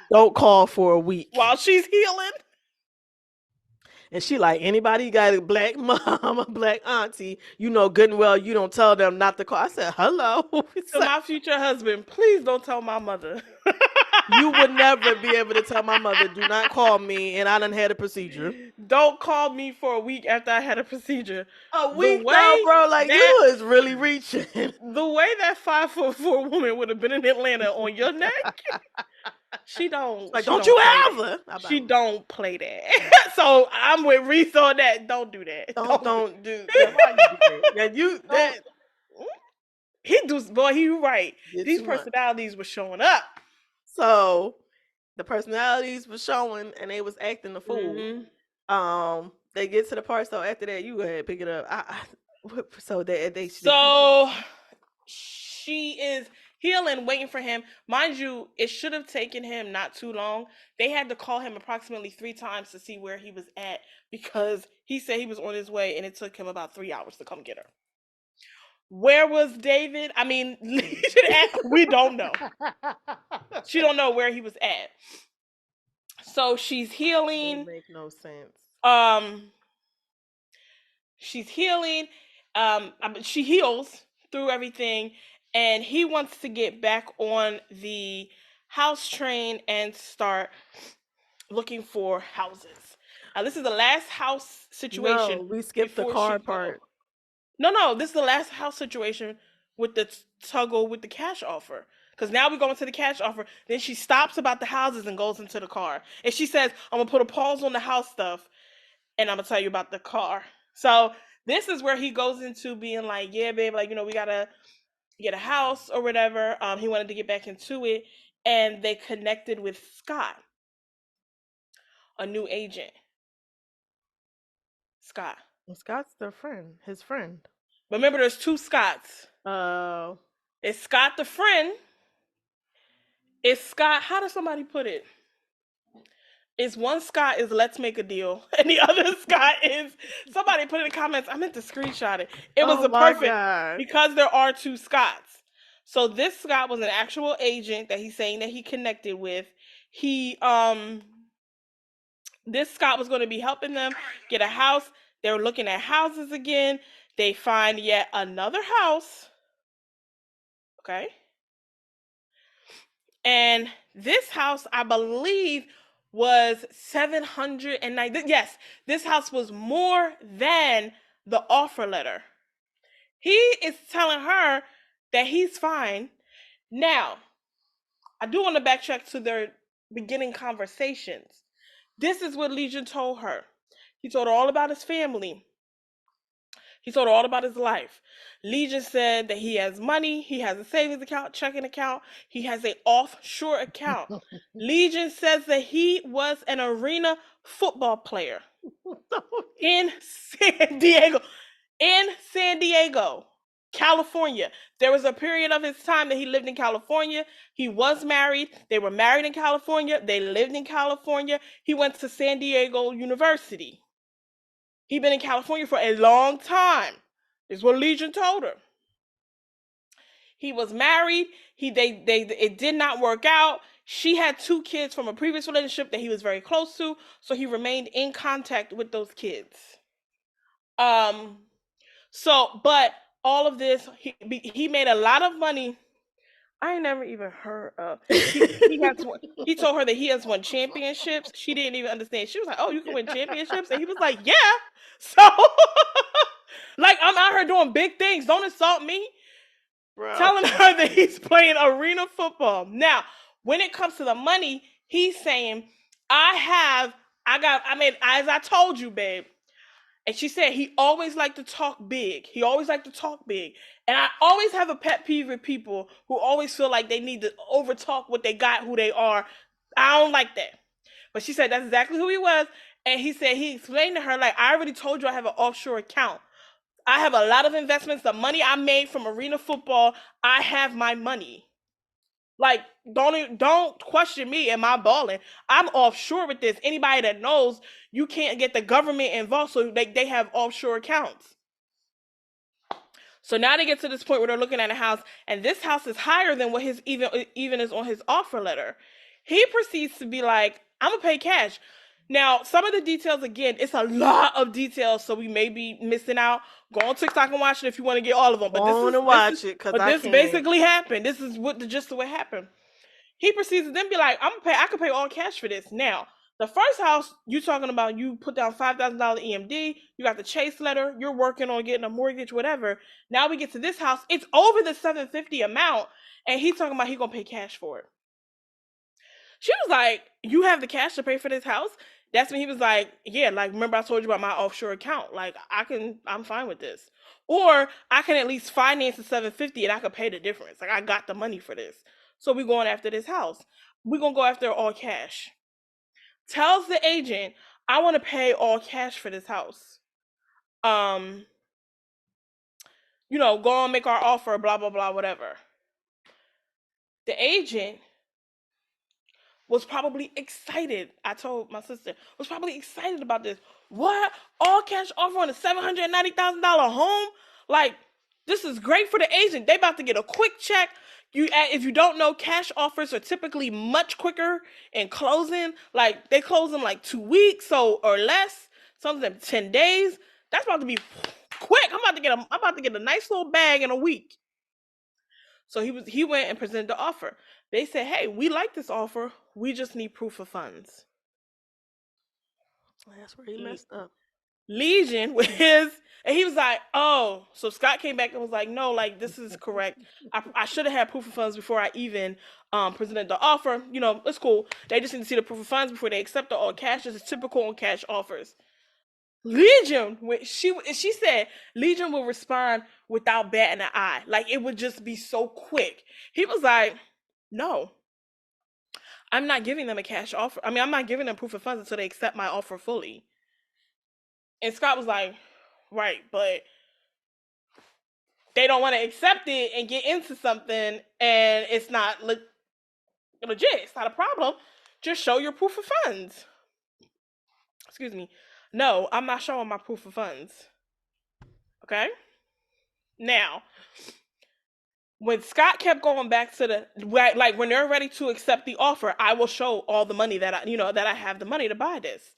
don't call for a week. While she's healing. And she like, anybody got a black mom, a black auntie, you know good and well you don't tell them not to call. I said, hello. To my future husband, please don't tell my mother. You would never be able to tell my mother, do not call me, and I done had a procedure. Don't call me for a week after I had a procedure. A The week though, way bro, like that you is really reaching. the way that 5'4" woman would have been in Atlanta on your neck, she don't. Like, She don't don't you play ever. that. She don't play that. So I'm with Reese on that. Don't do that. Don't do that. Why you do that? Yeah, that He do, boy. He right. did These too much. personalities were showing up. So the personalities were showing and they was acting the fool. Mm-hmm. They get to the part, so after that you go ahead and pick it up. So So she is healing, waiting for him. Mind you, it should have taken him not too long. They had to call him approximately 3 times to see where he was at because he said he was on his way and it took him about 3 hours to come get her. Where was David? I mean, we don't know. She don't know where he was at. So she's healing. It make no sense. She's healing. She heals through everything, and he wants to get back on the house train and start looking for houses. Now, this is the last house situation. No, we skipped the car part. No, this is the last house situation with the tuggle with the cash offer. Because now we're going to the cash offer. Then she stops about the houses and goes into the car. And she says, I'm going to put a pause on the house stuff and I'm going to tell you about the car. So this is where he goes into being like, yeah, babe, like, we got to get a house or whatever. He wanted to get back into it. And they connected with Scott, a new agent. Scott. Well, Scott's his friend. Remember, there's 2 Scotts. Oh. It's Scott the friend. It's Scott. How does somebody put it? It's one Scott is let's make a deal, and the other Scott is somebody put in the comments. I meant to screenshot it. It was a perfect God. because there are 2 Scotts. So this Scott was an actual agent that he's saying that he connected with. This Scott was going to be helping them get a house. They were looking at houses again. They find yet another house. Okay. And this house, I believe, was 790. Yes, this house was more than the offer letter. He is telling her that he's fine. Now, I do want to backtrack to their beginning conversations. This is what Legion told her. He told her all about his family. He told her all about his life. Legion said that he has money, he has a savings account, checking account, he has an offshore account. Legion says that he was an arena football player in San Diego. In San Diego, California. There was a period of his time that he lived in California. He was married. They were married in California. They lived in California. He went to San Diego University. He'd been in California for a long time, is what Legion told her. He was married. It did not work out. She had 2 kids from a previous relationship that he was very close to, so he remained in contact with those kids. But all of this, he made a lot of money. I never even heard of. He told her that he has won championships. She didn't even understand. She was like, "Oh, you can win championships," and he was like, "Yeah." So, like, I'm out here doing big things. Don't insult me. Bro. Telling her that he's playing arena football. Now, when it comes to the money, he's saying, as I told you, babe. And she said he always liked to talk big. He always liked to talk big. And I always have a pet peeve with people who always feel like they need to overtalk what they got, who they are. I don't like that. But she said that's exactly who he was. And he said he explained to her, like, I already told you I have an offshore account. I have a lot of investments. The money I made from arena football, I have my money. Like, don't question me. Am I balling? I'm offshore with this. Anybody that knows, you can't get the government involved, so they have offshore accounts. So now they get to this point where they're looking at a house, and this house is higher than what his even is on his offer letter. He proceeds to be like, I'm gonna pay cash. Now, some of the details, again, it's a lot of details, so we may be missing out. Go on TikTok and watch it if you want to get all of them. But this basically happened. This is what the gist of what happened. He proceeds to then be like, I could pay all cash for this. Now, the first house you talking about, you put down $5,000 EMD, you got the chase letter, you're working on getting a mortgage, whatever. Now we get to this house, it's over the $750 amount, and he's talking about he gonna pay cash for it. She was like, you have the cash to pay for this house? That's when he was like, yeah, like, remember I told you about my offshore account. Like, I'm fine with this. Or I can at least finance the $750 and I can pay the difference. Like, I got the money for this. So we're going after this house. We're going to go after all cash. Tells the agent, I want to pay all cash for this house. Go on, make our offer, blah, blah, blah, whatever. The agent was probably excited. I told my sister, was probably excited about this. What? All cash offer on a $790,000 home? Like, this is great for the agent. They about to get a quick check. If you don't know, cash offers are typically much quicker in closing. Like, they close in like 2 weeks or less. Some of them 10 days. That's about to be quick. I'm about to get a nice little bag in a week. So he went and presented the offer. They said, hey, we like this offer. We just need proof of funds. That's where he messed up. Legion with his, and he was like, oh, so Scott came back and was like, no, like, this is correct. I should have had proof of funds before I even presented the offer. It's cool. They just need to see the proof of funds before they accept the all cash. This is typical on cash offers. Legion, she said Legion will respond without batting an eye. Like, it would just be so quick. He was like, no, I'm not giving them a cash offer. I mean, I'm not giving them proof of funds until they accept my offer fully. And Scott was like, right, but they don't want to accept it and get into something, and it's not legit. It's not a problem. Just show your proof of funds. Excuse me. No, I'm not showing my proof of funds. Okay? Now, when Scott kept going back to when they're ready to accept the offer, I will show all the money that I have the money to buy this.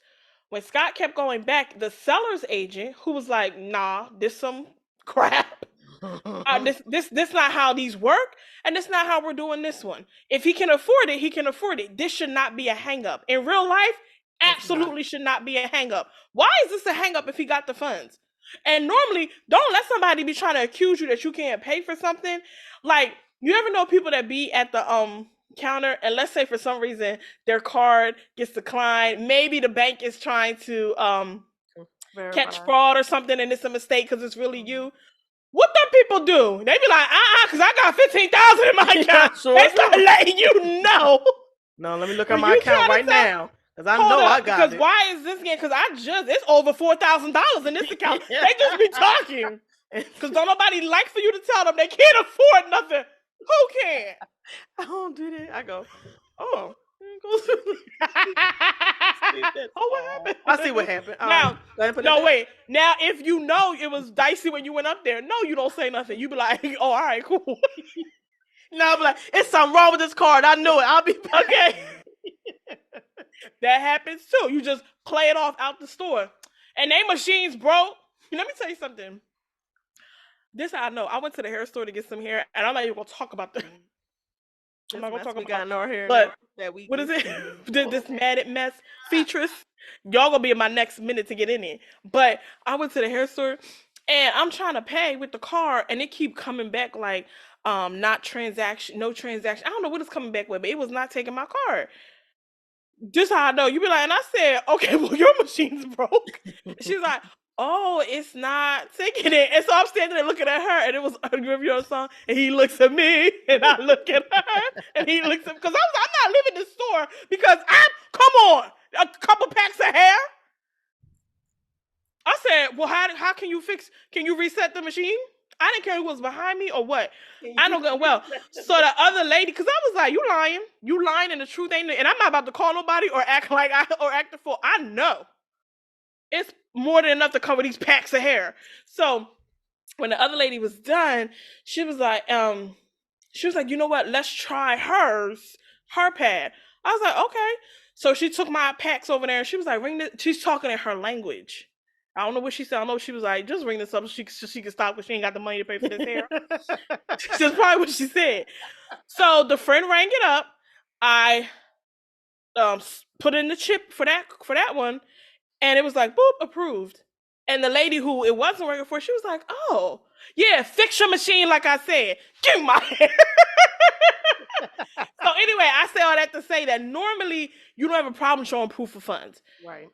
When Scott kept going back, the seller's agent, who was like, nah, this some crap. This not how these work, and this not how we're doing this one. If he can afford it, he can afford it. This should not be a hang-up. In real life, absolutely should not be a hang-up. Why is this a hang-up if he got the funds? And normally, don't let somebody be trying to accuse you that you can't pay for something. Like, you ever know people that be at the counter, and let's say for some reason their card gets declined. Maybe the bank is trying to catch fraud or something, and it's a mistake because it's really you. What them people do? They be like, because I got 15,000 in my account. Sure they start letting you know. No, let me look at my account right now. Because I know I got because it. Why is this again? Because it's over $4,000 in this account. They just be talking. Because don't nobody like for you to tell them they can't afford nothing. Who can? I don't do that. I go, oh. What happened? I see what happened. Now, no, wait. Now, if you know it was dicey when you went up there, no, you don't say nothing. You be like, oh, all right, cool. No, I'll be like, it's something wrong with this card. I knew it. I'll be okay. That happens too. You just play it off out the store. And they machines broke. Let me tell you something. This I know. I went to the hair store to get some hair, and I'm not even gonna talk about the. I'm not gonna talk about our hair, but that week. What is it? This matted mess features. Y'all gonna be in my next minute to get in it. But I went to the hair store, and I'm trying to pay with the card, and it keep coming back like not transaction, no transaction. I don't know what it's coming back with, but it was not taking my card. Just how I know. You be like, and I said, okay, well, your machine's broke. She's like, oh, it's not taking it. And so I'm standing there looking at her, and it was your song, and he looks at me, and I look at her, and he looks at me, because I'm not leaving the store, because come on, a couple packs of hair. I said, well, how can you reset the machine? I didn't care who was behind me or what. I know good well. So the other lady, because I was like, you lying, and the truth ain't. And I'm not about to call nobody or act like or act the fool. I know it's more than enough to cover these packs of hair. So when the other lady was done, she was like, you know what? Let's try her pad. I was like, okay. So she took my packs over there, and she was like, ring this. She's talking in her language. I don't know what she said. I know she was like, just ring this up so she can stop because she ain't got the money to pay for this hair. That's probably what she said. So the friend rang it up. I put in the chip for that one, and it was like, boop, approved. And the lady who it wasn't working for, she was like, oh, yeah, fix your machine like I said. Give me my hair. So anyway, I say all that to say that normally you don't have a problem showing proof of funds. Right.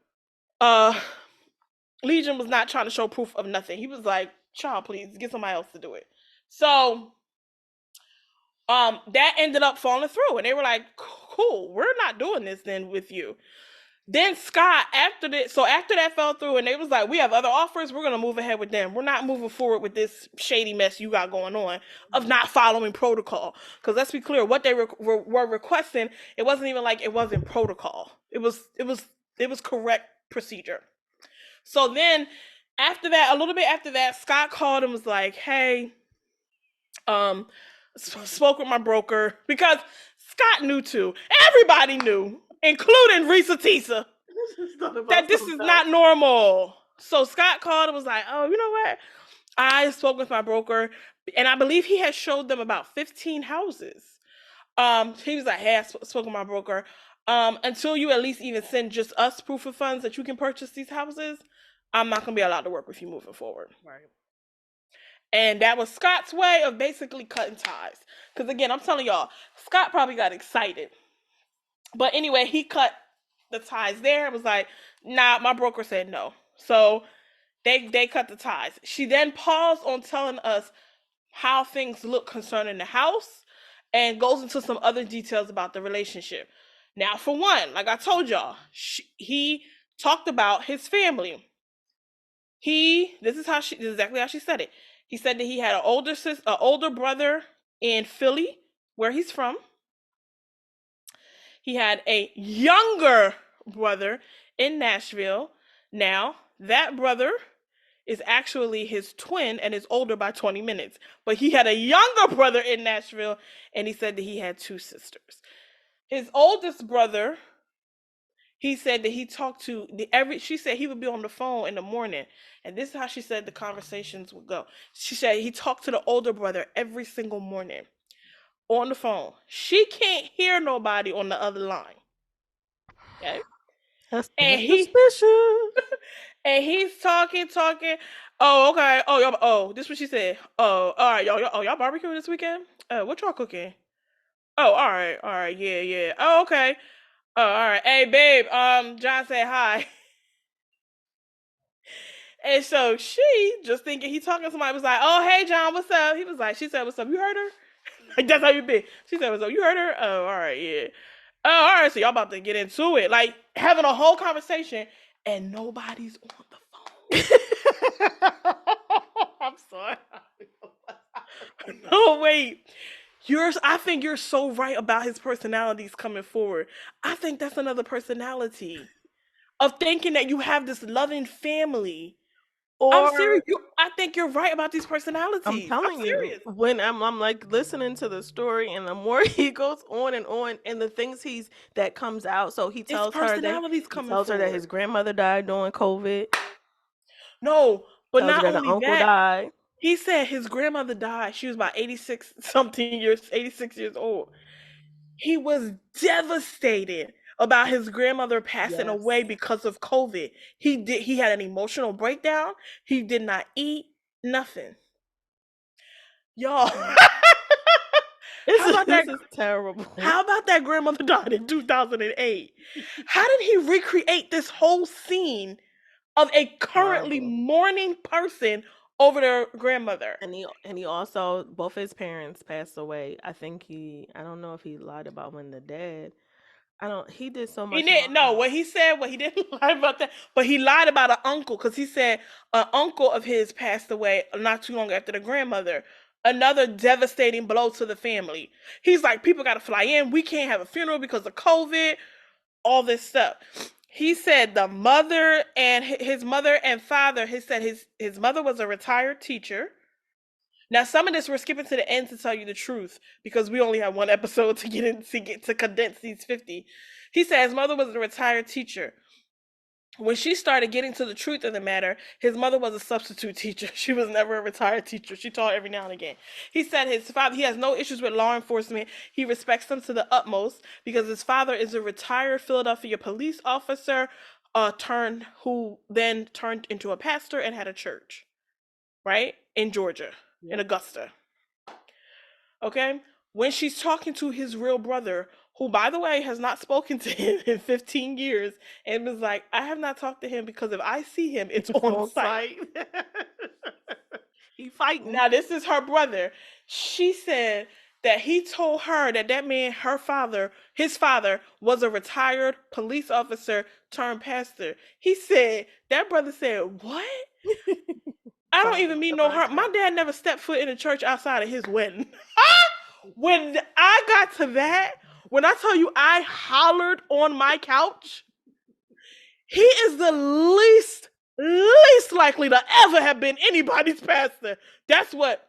Legion was not trying to show proof of nothing. He was like, child, please, get somebody else to do it. So that ended up falling through, and they were like, cool, we're not doing this then with you. Then Scott, after that fell through, and they was like, we have other offers, we're gonna move ahead with them. We're not moving forward with this shady mess you got going on of not following protocol. Because let's be clear, what they were requesting, it wasn't even like it wasn't protocol. It was correct procedure. So then after that, a little bit after that, Scott called and was like, hey, spoke with my broker, because Scott knew too. Everybody knew, including ReesaTessa, that this is not normal. So Scott called and was like, oh, you know what? I spoke with my broker, and I believe he had showed them about 15 houses. He was like, hey, I spoke with my broker. Until you at least even send just us proof of funds that you can purchase these houses, I'm not going to be allowed to work with you moving forward. Right. And that was Scott's way of basically cutting ties. Because again, I'm telling y'all, Scott probably got excited. But anyway, he cut the ties there. It was like, nah, my broker said no. So they cut the ties. She then paused on telling us how things look concerning the house and goes into some other details about the relationship. Now, for one, like I told y'all, he talked about his family. This is exactly how she said it. He said that he had an older brother in Philly, where he's from. He had a younger brother in Nashville. Now, that brother is actually his twin and is older by 20 minutes. But he had a younger brother in Nashville, and he said that he had 2 sisters. His oldest brother, he said that he talked to she said he would be on the phone in the morning, and this is how she said the conversations would go. She said he talked to the older brother every single morning on the phone. She can't hear nobody on the other line. Okay? That's suspicious. And he's talking. Oh, okay. Oh, y'all. Oh, this is what she said. Oh, all right, y'all. Oh, y'all barbecuing this weekend? What y'all cooking? Oh, all right. Yeah, yeah. Oh, okay. Oh, all right. Hey, babe. John said hi. And so she, just thinking he talking to somebody, was like, "Oh, hey, John, what's up?" He was like, "She said, what's up? You heard her? Like that's how you be." She said, "What's up? You heard her? Oh, all right, yeah. Oh, all right. So y'all about to get into it, like having a whole conversation, and nobody's on the phone." I'm sorry. No, wait. I think you're so right about his personalities coming forward. I think that's another personality of thinking that you have this loving family. I'm serious. Or I think you're right about these I'm personalities. I'm telling you, serious. when I'm like listening to the story, and the more he goes on, and the things that comes out. So It's personalities coming he tells her that forward. his grandmother died during COVID. No, but Tells her not that the only uncle that, died. he said his grandmother died. She was about 86 something years, 86 years old. He was devastated about his grandmother passing Yes. away because of COVID. He had an emotional breakdown. He did not eat nothing. Y'all. This How is about that? this is terrible. How about that grandmother died in 2008? How did he recreate this whole scene of a currently Horrible. mourning person over their grandmother? And he also, both his parents passed away. I don't know if he lied about when the dad. I don't he did so He much didn't know lying. what he said. What he didn't lie about that, but he lied about an uncle because he said an uncle of his passed away not too long after the grandmother. Another devastating blow to the family. He's like, people got to fly in. We can't have a funeral because of COVID. All this stuff. He said the mother and his mother and father. He said his mother was a retired teacher. Now, some of this we're skipping to the end to tell you the truth because we only have one episode to get to condense these 50. He said his mother was a retired teacher. When she started getting to the truth of the matter, his mother was a substitute teacher. She was never a retired teacher. She taught every now and again. He said his father, he has no issues with law enforcement. He respects them to the utmost because his father is a retired Philadelphia police officer, who then turned into a pastor and had a church, right? In Georgia, in Yep. Augusta. Okay? When she's talking to his real brother, who, by the way, has not spoken to him in 15 years, and was like, I have not talked to him because if I see him, it's It's on on site. site. He fighting. Now, this is her brother. She said that he told her that man, his father, was a retired police officer turned pastor. He said, that brother said, what? I don't Finally even mean no somebody harm. My talk. dad never stepped foot in a church outside of his wedding. When I got to that, when I tell you I hollered on my couch, he is the least likely to ever have been anybody's pastor. That's what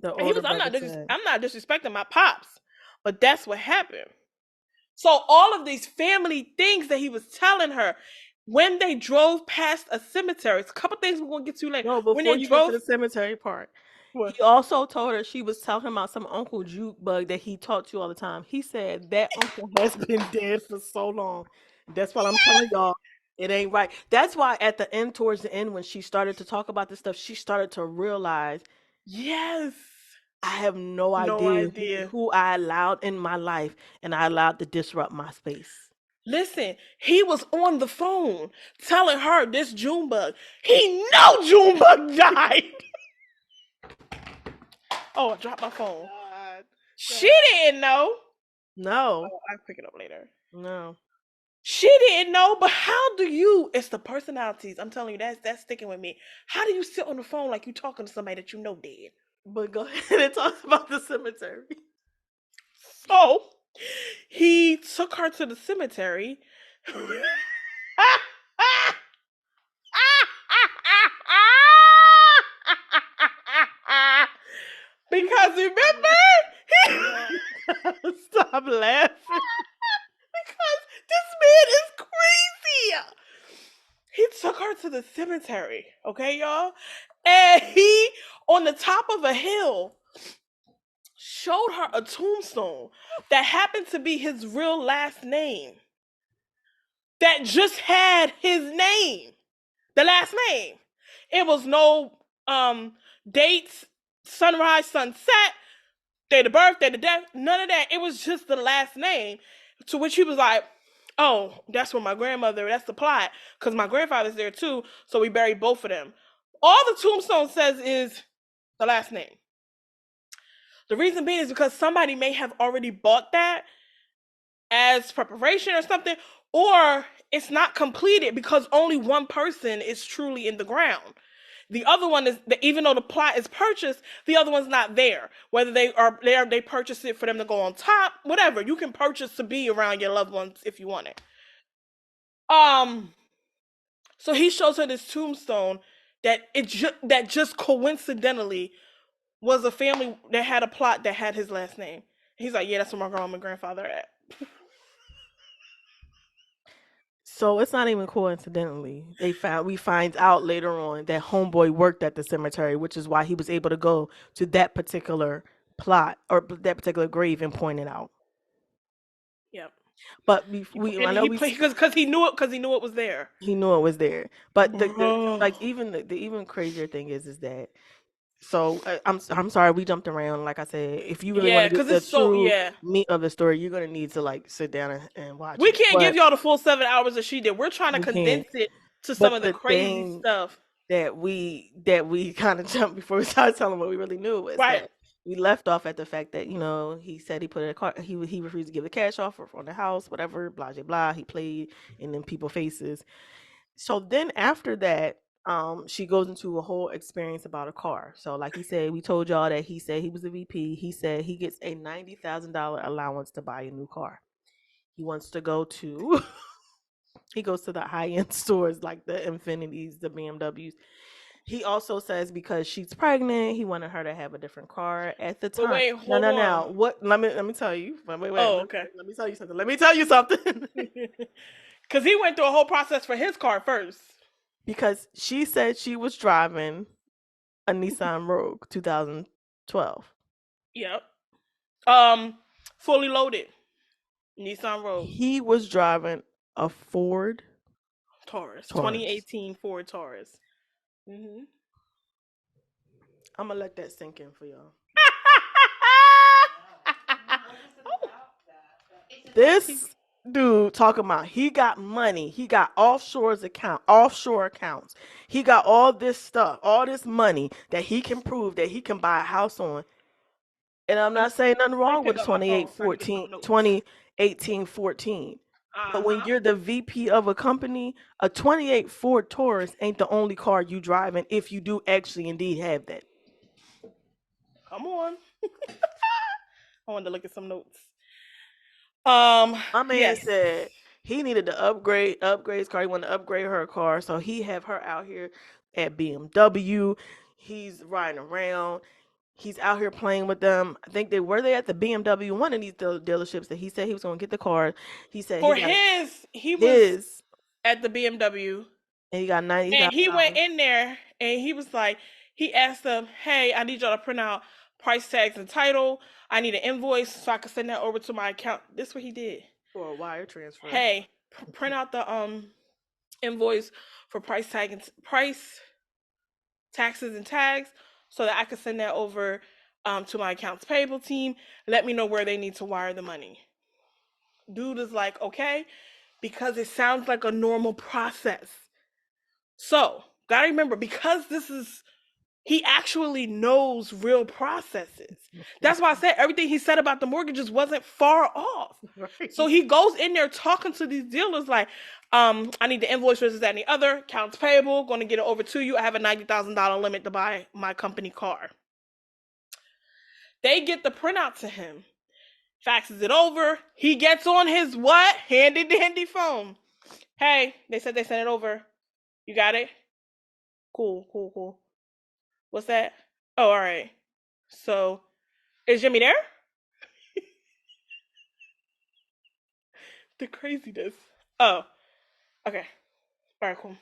The he older was. brother said. I'm not disrespecting my pops, but that's what happened. So all of these family things that he was telling her when they drove past a cemetery. It's a couple things we're gonna get to later. No, When before they you get to drove, the cemetery part, what? he also told her, she was telling him about some Uncle Juke bug that he talked to all the time. He said that uncle has been dead for so long. That's what I'm telling y'all. It ain't right. That's why at the end, towards the end, when she started to talk about this stuff, she started to realize Yes. I have no No idea idea. who I allowed in my life, and I allowed to disrupt my space. Listen, he was on the phone telling her this Junebug. He know Junebug died. Oh, I dropped my phone. God. She didn't know. No, Oh, I'll pick it up later. no. She didn't know, but how do you? It's the personalities. I'm telling you, that's sticking with me. How do you sit on the phone like you talking to somebody that you know dead? But go ahead and talk about the cemetery. So he took her to the cemetery. Because remember, Stop laughing. because this man is crazy. He took her to the cemetery, okay, y'all? And he, on the top of a hill, showed her a tombstone that happened to be his real last name. That just had his name. the last name. It was no dates, sunrise, sunset, date of birth, date of death, none of that. It was just the last name. To which he was like, oh, that's where my grandmother, that's the plot, because my grandfather's there too, so we buried both of them. All the tombstone says is the last name. The reason being is because somebody may have already bought that as preparation or something, or it's not completed because only one person is truly in the ground. The other one is, even though the plot is purchased, the other one's not there. Whether they are there, they purchase it for them to go on top, whatever. You can purchase to be around your loved ones if you want it. So he shows her this tombstone that that just coincidentally was a family that had a plot that had his last name. He's like, yeah, that's where my grandma and grandfather are at. So it's not even coincidentally. We find out later on that homeboy worked at the cemetery, which is why he was able to go to that particular plot or that particular grave and point it out. Yep. But I And know he played because he knew it was there. he knew it was there. But the like even the even crazier thing is that so I'm sorry we jumped around. Like I said, if you really want to get because the it's so true meat of the story, you're gonna need to like sit down and watch We it. can't give But y'all the full 7 hours that she did. We're trying to we can't. condense it to some But of the the crazy thing stuff. that we kind of jumped before we started telling what we really knew was Right. that we left off at the fact that he said he put a car he refused to give the cash offer on the house, whatever, blah blah blah. He played in them people faces. So then after that, she goes into a whole experience about a car. So like he said, we told y'all that he said he was a VP. He said he gets a $90,000 allowance to buy a new car. He wants to go to he goes to the high end stores like the Infinities, the BMWs. He also says because she's pregnant, he wanted her to have a different car at the But time. wait, No, hold no, on. no. What? Let me tell you. Wait. Oh, okay. Let me tell you something. Let me tell you something. Because he went through a whole process for his car first. Because she said she was driving a Nissan Rogue 2012. Yep. Fully loaded Nissan Rogue. He was driving a Ford Taurus. 2018 Ford Taurus. Mm-hmm. I'm gonna let that sink in for y'all. This dude talking about he got money, he got offshore accounts, he got all this stuff, all this money that he can prove that he can buy a house on. And I'm not saying nothing wrong with 2018 14. But when you're the VP of a company, a 28 Ford Taurus ain't the only car you driving if you do actually indeed have that. Come on. I wanted to look at some notes. My man said he needed to upgrade his car. He wanted to upgrade her car, so he have her out here at BMW. He's riding around. He's out here playing with them. I think they at the BMW, one of these dealerships that he said he was going to get the car. He said he was at the BMW, and he got 90. And he went in there and he was like, he asked them, "Hey, I need y'all to print out price tags and title. I need an invoice so I can send that over to my account." This is what he did for a wire transfer. Hey, print out the invoice for price taxes and tags so that I can send that over to my accounts payable team. Let me know where they need to wire the money. Dude is like, okay, because it sounds like a normal process. So, gotta remember, because he actually knows real processes. That's why I said everything he said about the mortgages wasn't far off. Right. So he goes in there talking to these dealers like, I need the invoice, this, that, and the other. Accounts payable, going to get it over to you. I have a $90,000 limit to buy my company car. They get the printout to him. Faxes it over. He gets on his what? Handy dandy phone. Hey, they said they sent it over. You got it? Cool. What's that? Oh, all right. So, is Jimmy there? The craziness. Oh, okay. All right, cool.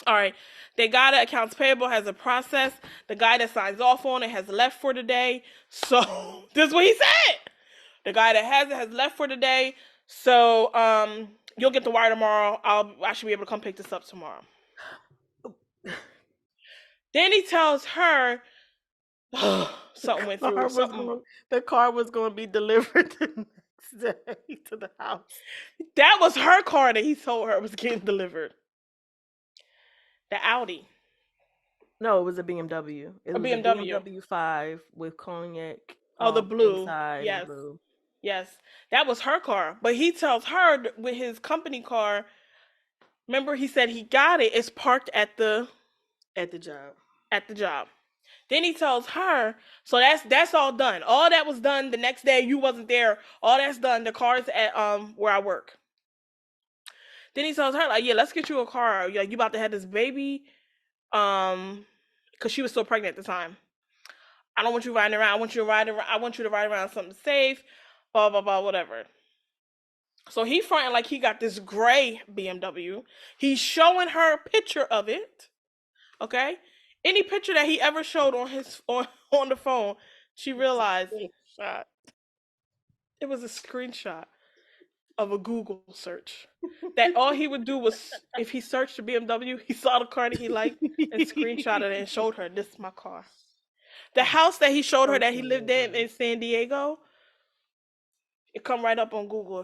All right. They got it. Accounts payable has a process. The guy that signs off on it has left for the day. So, this is what he said. The guy that has it has left for the day. So, you'll get the wire tomorrow. I should be able to come pick this up tomorrow. Then he tells her The something went through. Something the car was going to be delivered the next day to the house. that was her car that he told her was getting delivered. The Audi. No, it was a BMW. It A was a BMW. BMW 5 with cognac Oh, the blue. inside and Yes. blue Yes. That was her car. But he tells her with his company car, remember he said he got it, it's parked at the at the job. job. Then he tells her, so that's all done. All that was done the next day. You wasn't there. All that's done. The car's at where I work. Then he tells her like, yeah, let's get you a car. Like you about to have this baby, because she was still pregnant at the time. I don't want you riding around. I want you to ride around. I want you to ride around something safe. Blah blah blah. Whatever. So he fronting like he got this gray BMW. He's showing her a picture of it. Okay, any picture that he ever showed on his on the phone, she realized it was a screenshot of a Google search. That all he would do was if he searched the BMW, he saw the car that he liked and screenshotted it and showed her, "This is my car." The house that he showed her that he lived in San Diego, it come right up on Google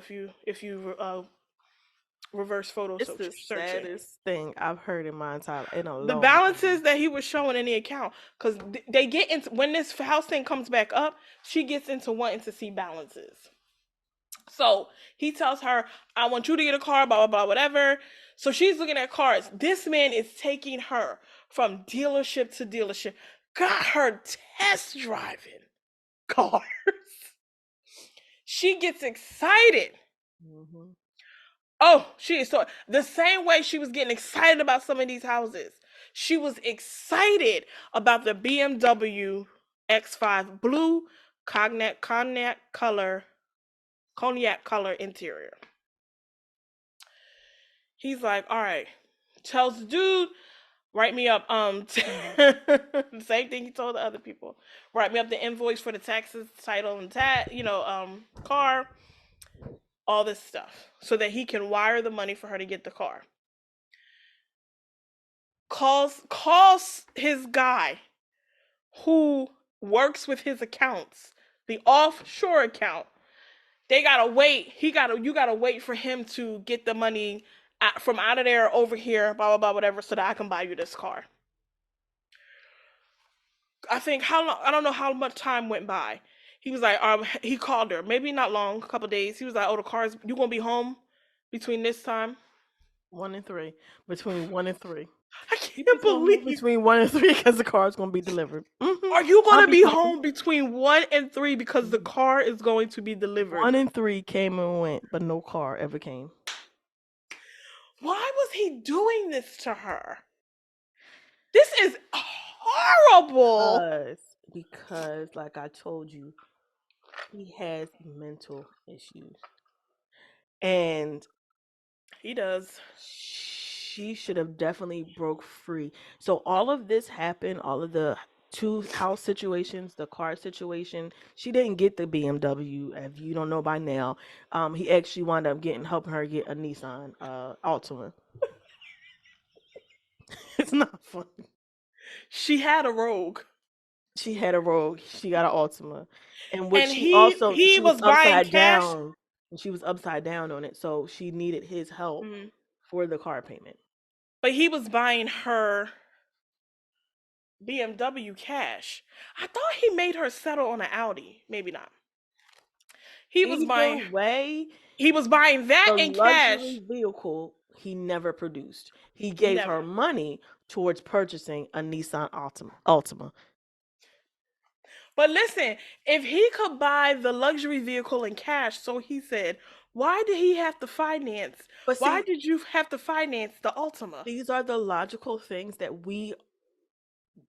if you reverse photo It's the search it. saddest thing I've heard in my entire in a The long balances time. that he was showing in the account, because they get into when this house thing comes back up, she gets into wanting to see balances. So he tells her, "I want you to get a car, blah blah blah, whatever." So she's looking at cars. This man is taking her from dealership to dealership, got her test driving cars. She gets excited. Mm-hmm. Oh, she is so the same way she was getting excited about some of these houses. She was excited about the BMW X5 blue cognac color interior. He's like, all right, tells the dude, write me up the same thing he told the other people. Write me up the invoice for the taxes, title and car, all this stuff so that he can wire the money for her to get the car. Calls his guy who works with his accounts, the offshore account. They gotta wait. You gotta wait for him to get the money from out of there over here, blah blah blah, whatever, so that I can buy you this car. I think how long? I don't know how much time went by. He was like, he called her, maybe not long, a couple days. He was like, oh, the car's you gonna be home between this time? 1 and 3. Between 1 and 3. I He can't was gonna move believe. between 1 and 3 because the car is gonna be delivered. Are you I'll gonna be be home. home between 1 and 3 because the car is going to be delivered? 1 and 3 came and went, but no car ever came. Why was he doing this to her? This is horrible. Because, like I told you, he has mental issues, and He does. she should have definitely broke free. So all of this happened, all of the two house situations, the car situation. She didn't get the BMW, if you don't know by now. He actually wound up helping her get a Nissan Altima. It's not funny. She had a rogue. She had a Rogue. She got an Altima, and which And she also he she was was buying upside cash. down. And she was upside down on it, so she needed his help Mhm. for the car payment. But he was buying her BMW cash. I thought he made her settle on an Audi. Maybe not. He was Either buying way, that the in cash. luxury vehicle he never produced. He gave her Never. money towards purchasing a Nissan Altima. But listen, if he could buy the luxury vehicle in cash, so he said, why did he have to finance? But Why see, did you have to finance the Ultima? these are the logical things that we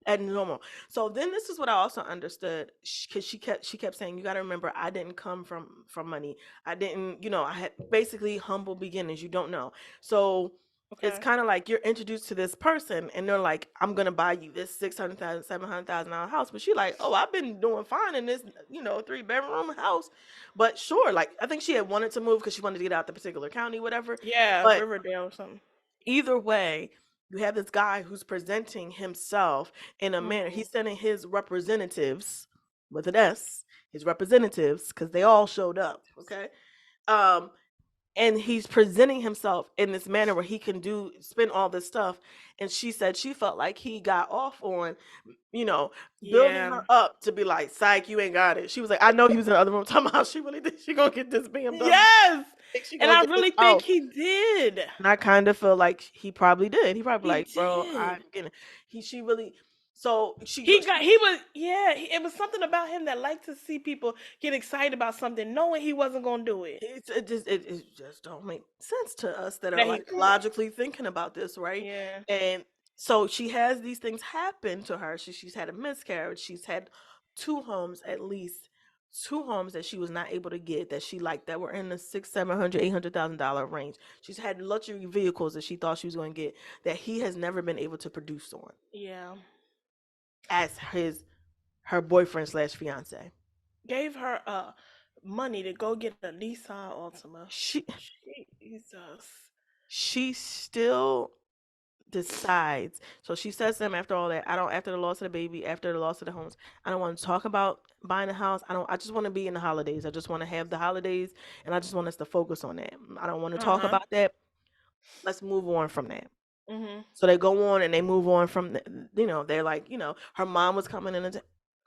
at normal. So then this is what I also understood, because she kept saying, you got to remember, I didn't come from money. I didn't, I had basically humble beginnings. You don't know. So it's Okay. kind of like you're introduced to this person and they're like, I'm gonna buy you this 600,000, $700,000 house. But she like, oh, I've been doing fine in this 3-bedroom house. But sure, like I think she had wanted to move because she wanted to get out the particular county, whatever. Yeah, But Riverdale or something. either way, You have this guy who's presenting himself in a manner. Mm-hmm. He's sending his representatives with an S, his representatives, because they all showed up. Okay. Um, and he's presenting himself in this manner where he can spin all this stuff. And she said she felt like he got off on, you know, building Yeah. her up to be like, psych, you ain't got it. She was like, I know he was in the other room talking about she really did. She gonna get this BMW. Yes. Think she And gonna I get this really think house. he did. And I kind of feel like he probably did. He probably He like, bro, did. she really, so He was, yeah, it was something about him that liked to see people get excited about something, knowing he wasn't going to do it. it just don't make sense to us that are That he like could. logically thinking about this, right? Yeah. And so she has these things happen to her. She's had a miscarriage. She's had two homes, at least two homes that she was not able to get, that she liked, that were in the six, $700,000, $800,000 range. She's had luxury vehicles that she thought she was going to get that he has never been able to produce on Yeah. as her boyfriend slash fiance. Gave her money to go get a Nissan Altima. She Jesus. she still decides. So she says to him after all that, I don't, after the loss of the baby, after the loss of the homes, I don't want to talk about buying a house. I just want to be in the holidays. I just want to have the holidays and I just want us to focus on that. I don't want to talk Uh-huh. about that. Let's move on from that. Mhm. So they go on and they move on from, they're like, her mom was coming in and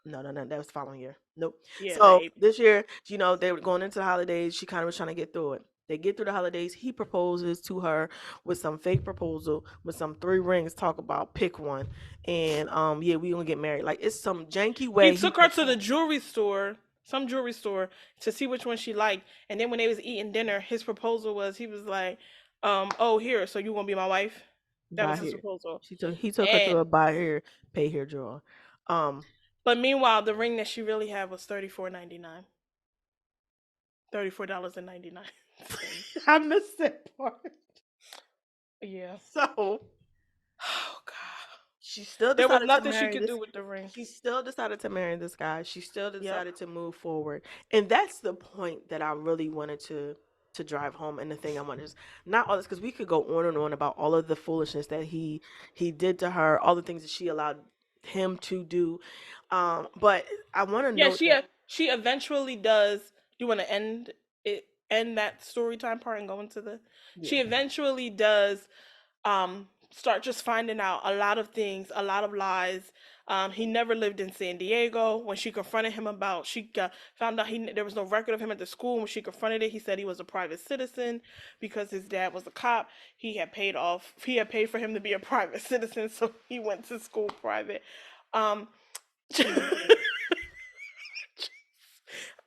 no, no, no, that was the following year. Nope. Yeah, So the this year, they were going into the holidays. She kind of was trying to get through it. They get through the holidays. He proposes to her with some fake proposal with some three rings. Talk about pick one, and yeah, we gonna get married. Like it's some janky He way he took her to the proposed. jewelry store, some jewelry store, to see which one she liked. And then when they was eating dinner, his proposal was he was like, oh here, so you gonna be my wife? That Buy was his here. proposal. He took her to And a buy here, pay here drawer. Um, but meanwhile, the ring that she really had was $34.99. I missed that part. Yeah. So Oh God. she still There was decided to nothing she marry could do this. with the ring. She still decided to marry this guy. She still Yep. decided to move forward, and that's the point that I really wanted to drive home. And the thing I wanted is not all this, because we could go on and on about all of the foolishness that he did to her, all the things that she allowed him to do. But I want to Yeah, note that she eventually does. Do you want to end that story time part and go into the? yeah, She eventually does start just finding out a lot of things, a lot of lies. He never lived in San Diego. When she confronted him about, found out there was no record of him at the school. When she confronted it, he said he was a private citizen because his dad was a cop. He had paid for him to be a private citizen, so he went to school private. Um,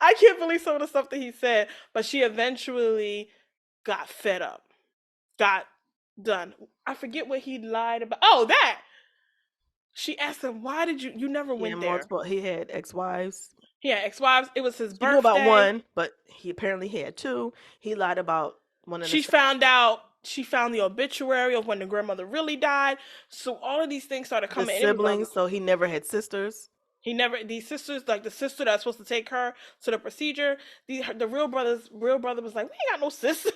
I can't believe some of the stuff that he said, but she eventually got fed up, got done. I forget what he lied about. Oh, that! She asked him, why did you never he had went there? multiple. He had ex-wives. He had ex-wives. It was his She knew about birthday. one, but he apparently had two. He lied about one in the She second found one. out, she found the obituary of when the grandmother really died. So all of these things started The coming, and it was siblings, so he never had sisters. he never these sisters, like the sister that's supposed to take her to the procedure. The real brother was like, we ain't got no sisters.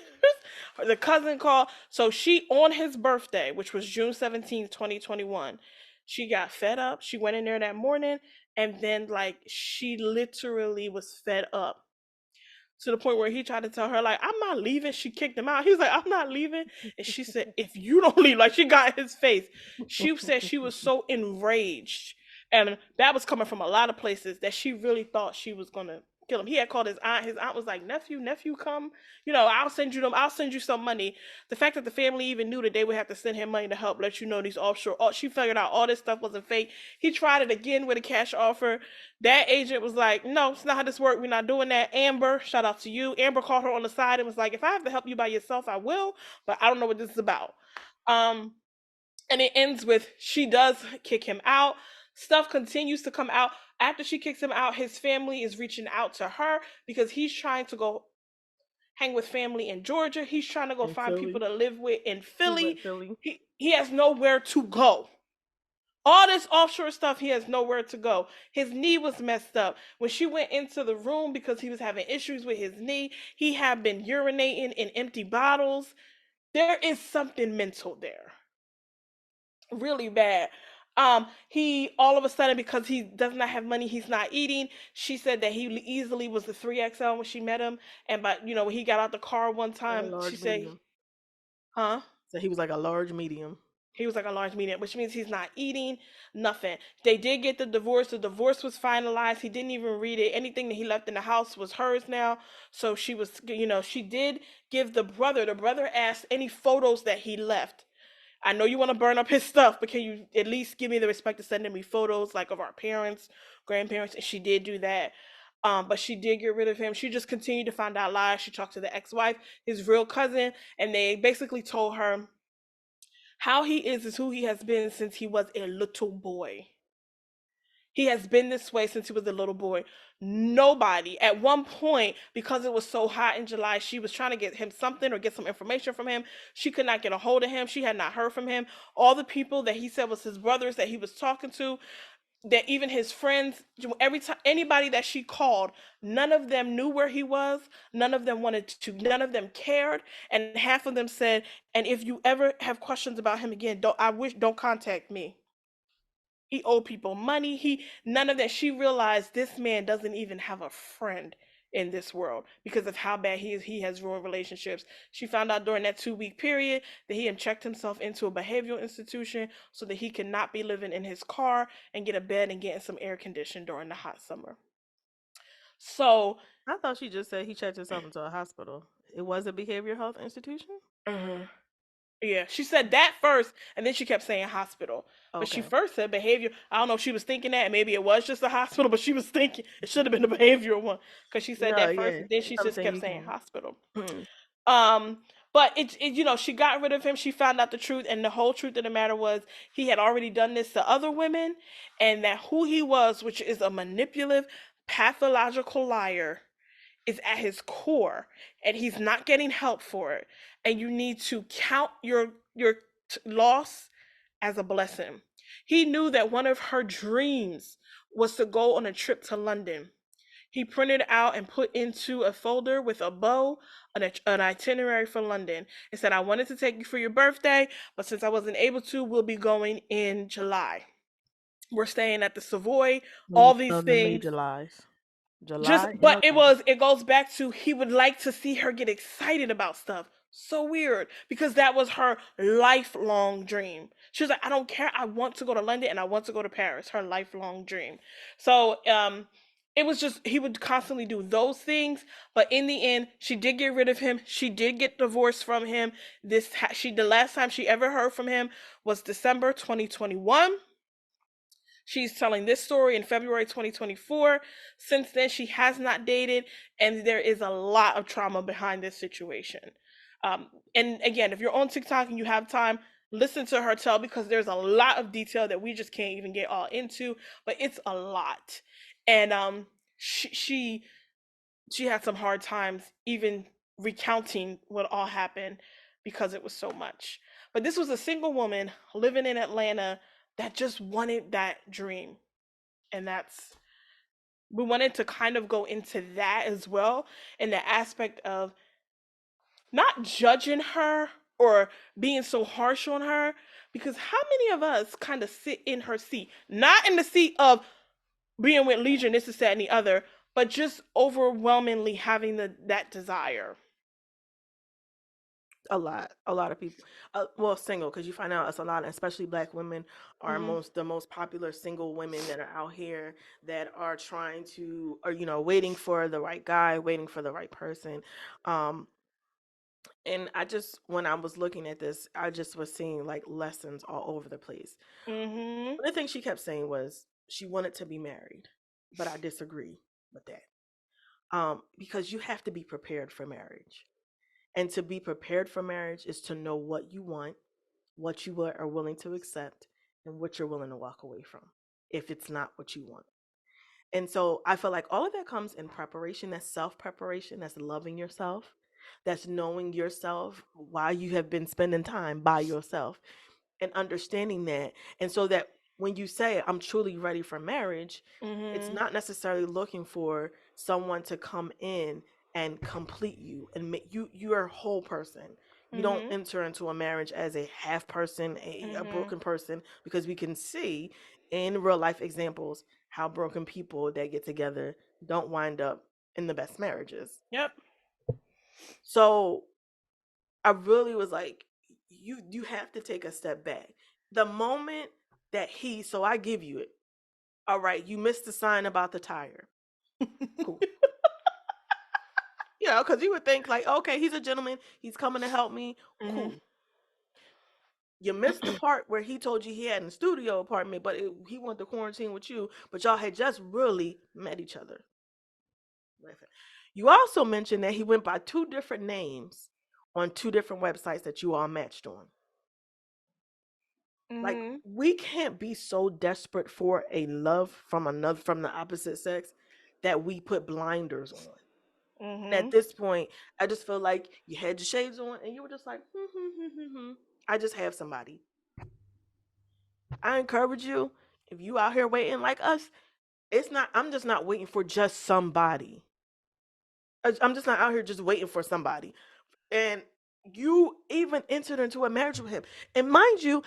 The cousin called, so she on his birthday, which was June 17th, 2021. She got fed up. She went in there that morning, and then like she literally was fed up to the point where he tried to tell her like, I'm not leaving. She kicked him out. He was like, I'm not leaving. And she said, if you don't leave, like she got in his face. She said she was so enraged, and that was coming from a lot of places, that she really thought she was gonna kill him. He had called his aunt. His aunt was like, nephew, come. I'll send you some money. The fact that the family even knew that they would have to send him money to help let you know these offshore. She figured out all this stuff wasn't fake. He tried it again with a cash offer. That agent was like, no, it's not how this works. We're not doing that. Amber, shout out to you. Amber called her on the side and was like, if I have to help you by yourself, I will, but I don't know what this is about. Um, and it ends with she does kick him out. Stuff continues to come out. After she kicks him out, his family is reaching out to her because he's trying to go hang with family in Georgia. He's trying to go In find people Philly. to live with in He was Philly. in Philly. He has nowhere to go. All this offshore stuff, he has nowhere to go. His knee was messed up. When she went into the room because he was having issues with his knee, he had been urinating in empty bottles. There is something mental there. really bad. He all of a sudden, because he does not have money, he's not eating. She said that he easily was the 3XL when she met him, and but when he got out the car one Like a time, she large said, medium. "Huh." So he was like a large medium. He was like a large medium, which means he's not eating nothing. They did get the divorce. The divorce was finalized. He didn't even read it. Anything that he left in the house was hers now. So she was, she did give the brother. The brother asked any photos that he left. I know you want to burn up his stuff, but can you at least give me the respect to sending me photos like of our parents, grandparents? And she did do that. But she did get rid of him. She just continued to find out lies. She talked to the ex-wife, his real cousin, and they basically told her how he is who he has been since he was a little boy. He has been this way since he was a little boy. Nobody, at one point, because it was so hot in July, she was trying to get him something or get some information from him. She could not get a hold of him. She had not heard from him. All the people that he said was his brothers that he was talking to, that even his friends, every time anybody that she called, none of them knew where he was. None of them wanted to. None of them cared. And half of them said, "And if you ever have questions about him again, don't contact me." He owed people money. He None of that. She realized this man doesn't even have a friend in this world because of how bad he has ruined relationships. She found out during that 2 week period that he had checked himself into a behavioral institution so that he could not be living in his car and get a bed and getting some air conditioning during the hot summer. So I thought she just said he checked himself into a hospital. It was a behavioral health institution? uh, yeah, she said that first, and then she kept saying hospital. But she Okay. first said behavior. I don't know if she was thinking that. Maybe it was just a hospital, but she was thinking it should have been the behavioral one because she said No, that first, yeah. and then she just Something kept you saying can. hospital. Um, but she got rid of him. She found out the truth, and the whole truth of the matter was he had already done this to other women, and that who he was, which is a manipulative, pathological liar, is at his core, and he's not getting help for it. And you need to count your loss as a blessing. He knew that one of her dreams was to go on a trip to London. He printed out and put into a folder with a bow an itinerary for London and said, "I wanted to take you for your birthday, but since I wasn't able to, we'll be going in July. We're staying at the Savoy, When you all these spell the things." major lies. Just July and but November. it goes back to he would like to see her get excited about stuff. So weird because that was her lifelong dream. She was like, "I don't care, I want to go to London and I want to go to Paris." Her lifelong dream. So it was just he would constantly do those things, but in the end she did get rid of him. She did get divorced from him. The last time she ever heard from him was December 2021. She's telling this story in February 2024. Since then, she has not dated, and there is a lot of trauma behind this situation. And again, if you're on TikTok and you have time, listen to her tell because there's a lot of detail that we just can't even get all into, but it's a lot. And she had some hard times even recounting what all happened because it was so much. But this was a single woman living in Atlanta that just wanted that dream. And that's we wanted to kind of go into that as well in the aspect of not judging her or being so harsh on her because how many of us kind of sit in her seat, not in the seat of being with Legion, this is that and the other, but just overwhelmingly having that desire. A lot of people. Well, single, because you find out it's a lot, especially Black women are Hmm. the most popular single women that are out here that are trying to, or waiting for the right guy, waiting for the right person. Um, and I just, when I was looking at this, I just was seeing like lessons all over the place. Hmm. One thing she kept saying was she wanted to be married, but I disagree with that. Because you have to be prepared for marriage. And to be prepared for marriage is to know what you want, what you are willing to accept, and what you're willing to walk away from if it's not what you want. And so I feel like all of that comes in preparation. That's self preparation. That's loving yourself. That's knowing yourself while you have been spending time by yourself and understanding that. And so that when you say, I'm truly ready for marriage, it's Hmm. not necessarily looking for someone to come in and complete you and make you your whole person. We don't enter into a marriage as a half person, a broken person, because we can see in real life examples how broken people that get together don't wind up in the best marriages. Yep. So I really was like, you have to take a step back. The moment that so I give you it. All right, you missed the sign about the tire. Cool. You know, because you would think like, okay, he's a gentleman. He's coming to help me. Cool. You missed the part where he told you he had a studio apartment, but he wanted to quarantine with you, but y'all had just really met each other. You also mentioned that he went by 2 different names on 2 different websites that you all matched on. Like, we can't be so desperate for a love from the opposite sex that we put blinders on. At this point, I just feel like you had your shades on and you were just like, I just have somebody. I encourage you, if you out here waiting like us, I'm just not waiting for just somebody. I'm just not out here just waiting for somebody. And you even entered into a marriage with him. And mind you,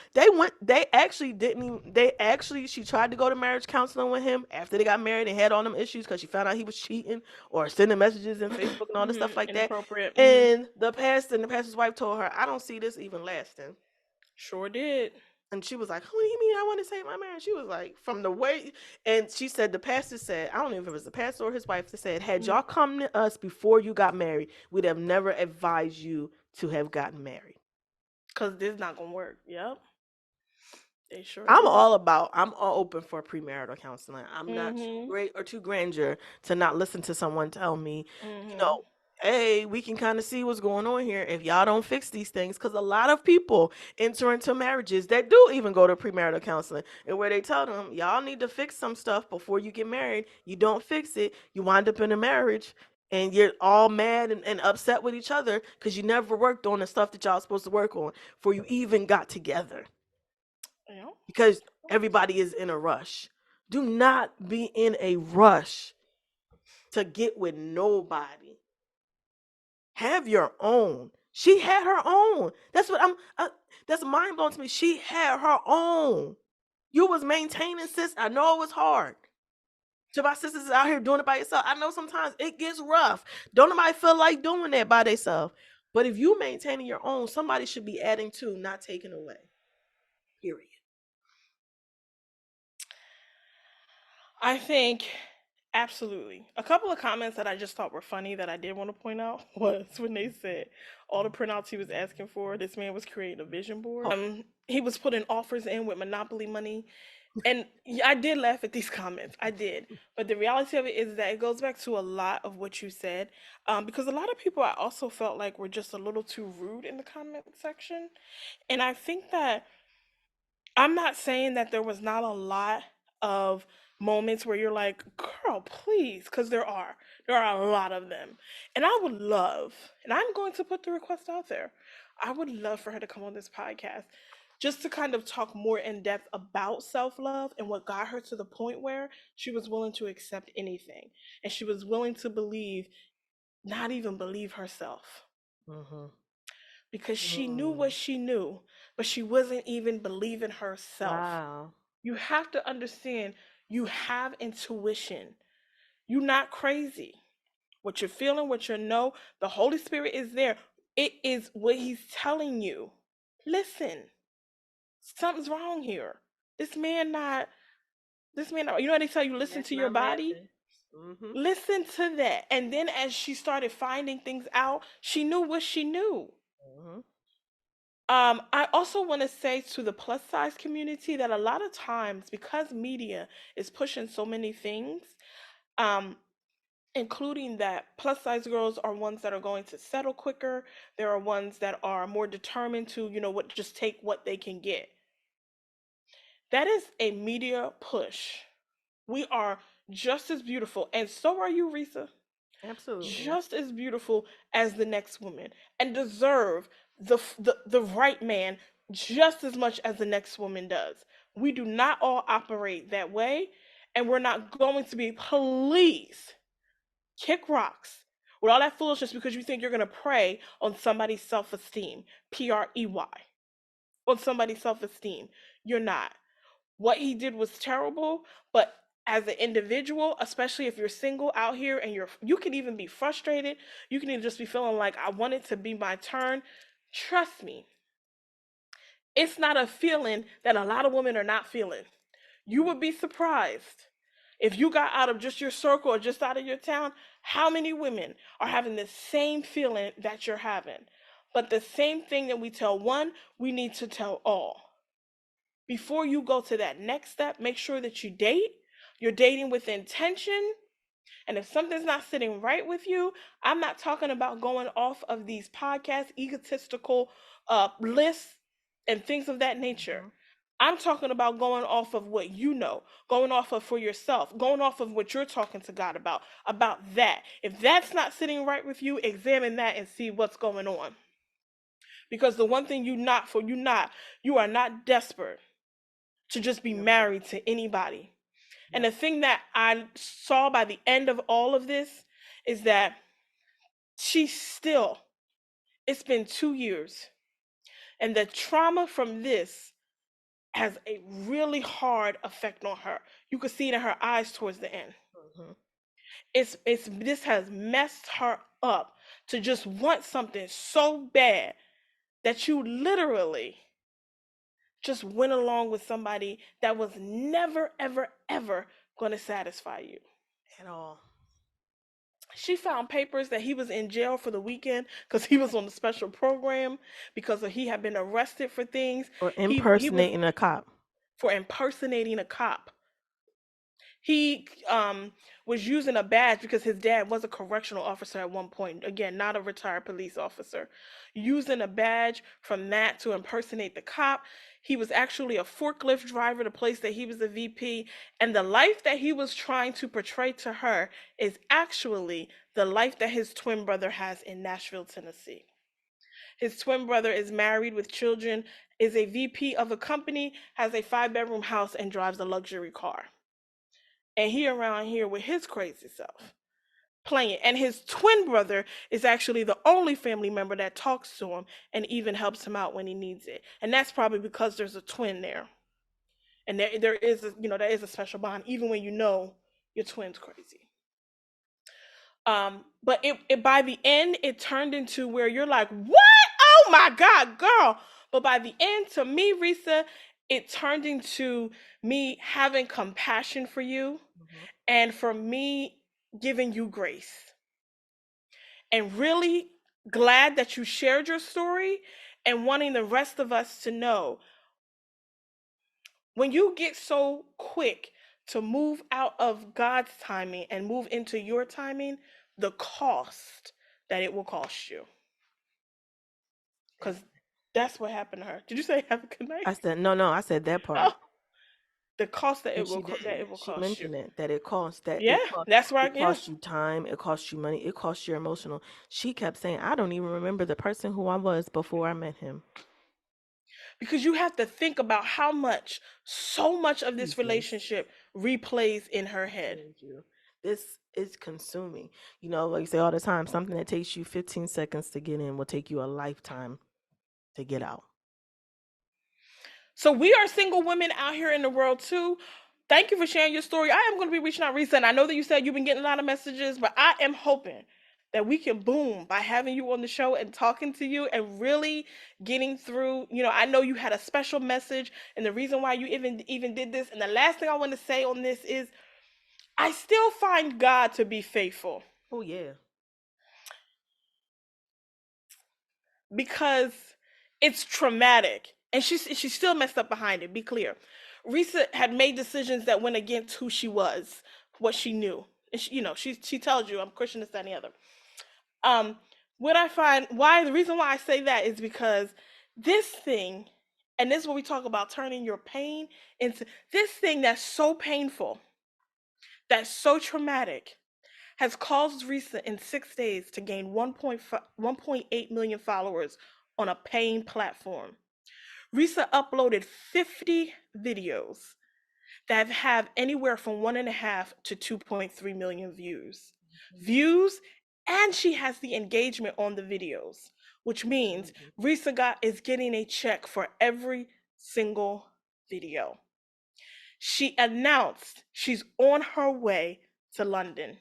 she tried to go to marriage counseling with him after they got married and had all them issues because she found out he was cheating or sending messages in Facebook and all this stuff like that. Inappropriate. And the pastor's wife told her, I don't see this even lasting. Sure did. And she was like, what do you mean I want to save my marriage? She was like, from the way, and she said, the pastor said, I don't know if it was the pastor or his wife that said, had y'all come to us before you got married, we'd have never advised you to have gotten married. Because this is not going to work. Yep. They sure I'm all open for premarital counseling. I'm not too grandeur to not listen to someone tell me, you know, hey, we can kind of see what's going on here if y'all don't fix these things. Because a lot of people enter into marriages that do even go to premarital counseling and where they tell them, y'all need to fix some stuff before you get married. You don't fix it, you wind up in a marriage and you're all mad and upset with each other because you never worked on the stuff that y'all supposed to work on before you even got together. Because everybody is in a rush. Do not be in a rush to get with nobody. Have your own. She had her own. That's what that's mind blowing to me. She had her own. You was maintaining, sis. I know it was hard. To my sisters out here doing it by yourself, I know sometimes it gets rough. Don't nobody feel like doing that by themselves. But if you maintaining your own, somebody should be adding to, not taking away. Period. I think absolutely. A couple of comments that I just thought were funny that I did want to point out was when they said all the printouts he was asking for, this man was creating a vision board. He was putting offers in with Monopoly money. And I did laugh at these comments. I did. But the reality of it is that it goes back to a lot of what you said. Because a lot of people I also felt like were just a little too rude in the comment section. And I think that I'm not saying that there was not a lot of moments where you're like, girl, please, because there are a lot of them. And I would love, and I'm going to put the request out there, I would love for her to come on this podcast just to kind of talk more in depth about self-love and what got her to the point where she was willing to accept anything and she was willing to not even believe herself. Because she knew what she knew, but she wasn't even believing herself. Wow. You have to understand, you have intuition. You're not crazy. What you're feeling, what you know, the Holy Spirit is there. It is what he's telling you. Listen, something's wrong here. This man not, you know how they tell you, listen to your body? Listen to that. And then as she started finding things out, she knew what she knew. I also want to say to the plus size community that a lot of times, because media is pushing so many things, including that plus size girls are ones that are going to settle quicker. There are ones that are more determined to, just take what they can get. That is a media push. We are just as beautiful, and so are you, Reesa. Absolutely. Just as beautiful as the next woman, and deserve the right man just as much as the next woman does. We do not all operate that way, and we're not going to be, please, kick rocks. with all that foolishness because you think you're going to prey on somebody's self-esteem, PREY, on somebody's self-esteem. You're not. What he did was terrible, but as an individual, especially if you're single out here and you can even be frustrated, you can even just be feeling like I want it to be my turn. Trust me, it's not a feeling that a lot of women are not feeling. You would be surprised if you got out of just your circle or just out of your town, how many women are having the same feeling that you're having. But the same thing that we tell one, we need to tell all. Before you go to that next step, make sure that you date. You're dating with intention. And if something's not sitting right with you, I'm not talking about going off of these podcast egotistical lists and things of that nature. I'm talking about going off of what you know, going off of for yourself, going off of what you're talking to God about that. If that's not sitting right with you, examine that and see what's going on. Because the one thing you are not desperate to just be married to anybody. And the thing that I saw by the end of all of this is that it's been 2 years. And the trauma from this has a really hard effect on her. You could see it in her eyes towards the end. This has messed her up to just want something so bad that you literally just went along with somebody that was never, ever, ever going to satisfy you at all. She found papers that he was in jail for the weekend because he was on the special program because he had been arrested for things. Or He was impersonating a cop. For impersonating a cop. He was using a badge because his dad was a correctional officer at one point. Again, not a retired police officer. Using a badge from that to impersonate the cop. He was actually a forklift driver, the place that he was a VP. And the life that he was trying to portray to her is actually the life that his twin brother has in Nashville, Tennessee. His twin brother is married with children, is a VP of a company, has a 5-bedroom house, and drives a luxury car. And he around here with his crazy self playing. And his twin brother is actually the only family member that talks to him and even helps him out when he needs it. And that's probably because there's a twin there. And there is a special bond even when you know your twin's crazy. But it by the end it turned into where you're like, what? Oh my God, girl. But by the end, to me, Reesa, it turned into me having compassion for you and for me giving you grace. And really glad that you shared your story and wanting the rest of us to know when you get so quick to move out of God's timing and move into your timing, the cost that it will cost you. Because that's what happened to her. Did you say have a good night? I said no. I said that part. Oh, the cost that And it will cost she you. mentioned it, that it costs, That's right. it costs you time, it costs you money, it costs you emotional. She kept saying, I don't even remember the person who I was before I met him. Because you have to think about so much of this relationship replays in her head. This is consuming. Like you say all the time, something that takes you 15 seconds to get in will take you a lifetime to get out. So we are single women out here in the world too. Thank you for sharing your story. I am going to be reaching out, Reesa, and I know that you said you've been getting a lot of messages, but I am hoping that we can boom by having you on the show and talking to you and really getting through. I know you had a special message, and the reason why you even did this. And the last thing I want to say on this is, I still find God to be faithful. Oh yeah. Because it's traumatic. And she still messed up behind it, be clear. Reesa had made decisions that went against who she was, what she knew. And she tells you, I'm Christian, this, that, and the other. What I find, the reason why I say that is because this thing, and this is what we talk about, turning your pain into this thing that's so painful, that's so traumatic, has caused Reesa in 6 days to gain 1.8 million followers on a paying platform. Reesa uploaded 50 videos that have anywhere from 1.5 to 2.3 million views. Views and she has the engagement on the videos, which means Reesa is getting a check for every single video. She announced she's on her way to London.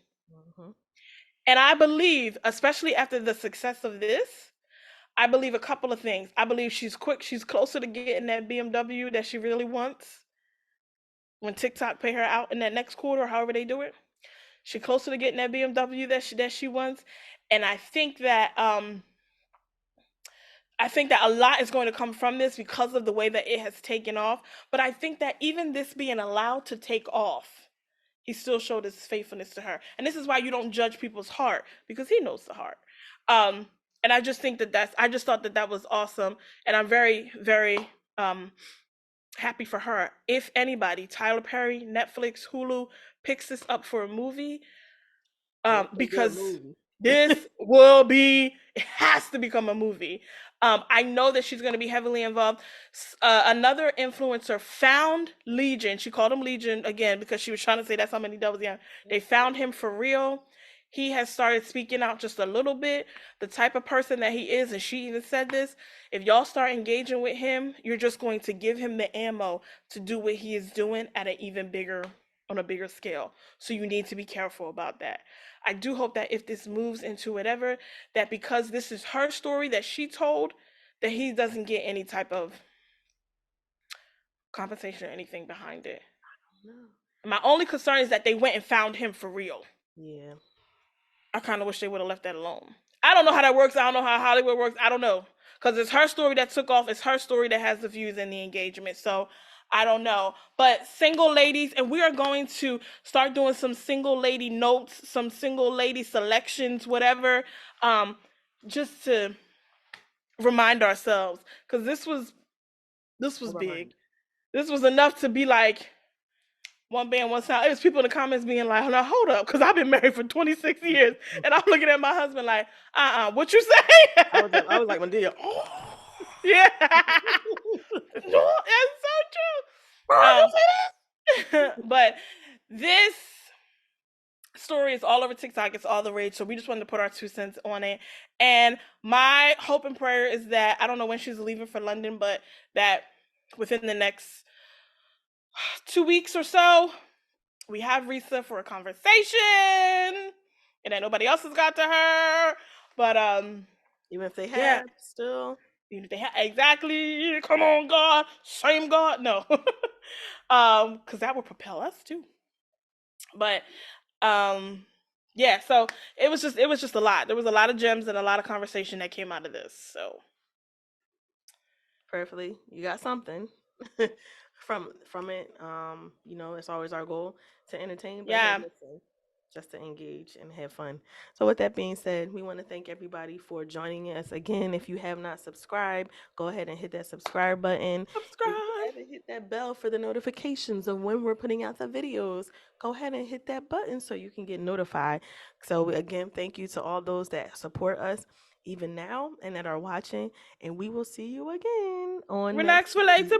And I believe, especially after the success of this, I believe a couple of things. I believe she's closer to getting that BMW that she really wants when TikTok pay her out in that next quarter, or however they do it. She's closer to getting that BMW that she wants. And I think that a lot is going to come from this because of the way that it has taken off. But I think that even this being allowed to take off, he still showed his faithfulness to her. And this is why you don't judge people's heart, because he knows the heart. And I just think I just thought that was awesome. And I'm very, very happy for her. If anybody, Tyler Perry, Netflix, Hulu, picks this up for a movie, because this it has to become a movie. I know that she's going to be heavily involved. Another influencer found Legion. She called him Legion again because she was trying to say that's how many doubles. Yeah, they found him for real. He has started speaking out just a little bit, the type of person that he is, and she even said this. If y'all start engaging with him, you're just going to give him the ammo to do what he is doing at on a bigger scale. So you need to be careful about that. I do hope that if this moves into whatever, that because this is her story that she told, that he doesn't get any type of compensation or anything behind it. My only concern is that they went and found him for real. Yeah. I kind of wish they would have left that alone. I don't know how that works. I don't know how Hollywood works. I don't know. Because it's her story that took off. It's her story that has the views and the engagement. So I don't know. But single ladies, and we are going to start doing some single lady notes, some single lady selections, whatever, just to remind ourselves. Because this was big. This was enough to be like, one band, one sound. It was people in the comments being like, "Now hold up," because I've been married for 26 years, and I'm looking at my husband like, what you say?" I was like, Medea, yeah, it's so true. But this story is all over TikTok. It's all the rage. So we just wanted to put our 2 cents on it. And my hope and prayer is that, I don't know when she's leaving for London, but that within the next 2 weeks or so, we have Reesa for a conversation, and that nobody else has got to her. But even if they have, still, even if they have, exactly. Come on, God, same God, no, because that would propel us too. But yeah, so it was just a lot. There was a lot of gems and a lot of conversation that came out of this. So prayerfully, you got something from it. It's always our goal to entertain, but hey, listen, just to engage and have fun. So with that being said, we want to thank everybody for joining us again. If you have not subscribed, go ahead and hit that subscribe button. Subscribe. If you haven't hit that bell for the notifications of when we're putting out the videos, go ahead and hit that button so you can get notified. So again, thank you to all those that support us even now and that are watching, and we will see you again on Relax, relate to breathe.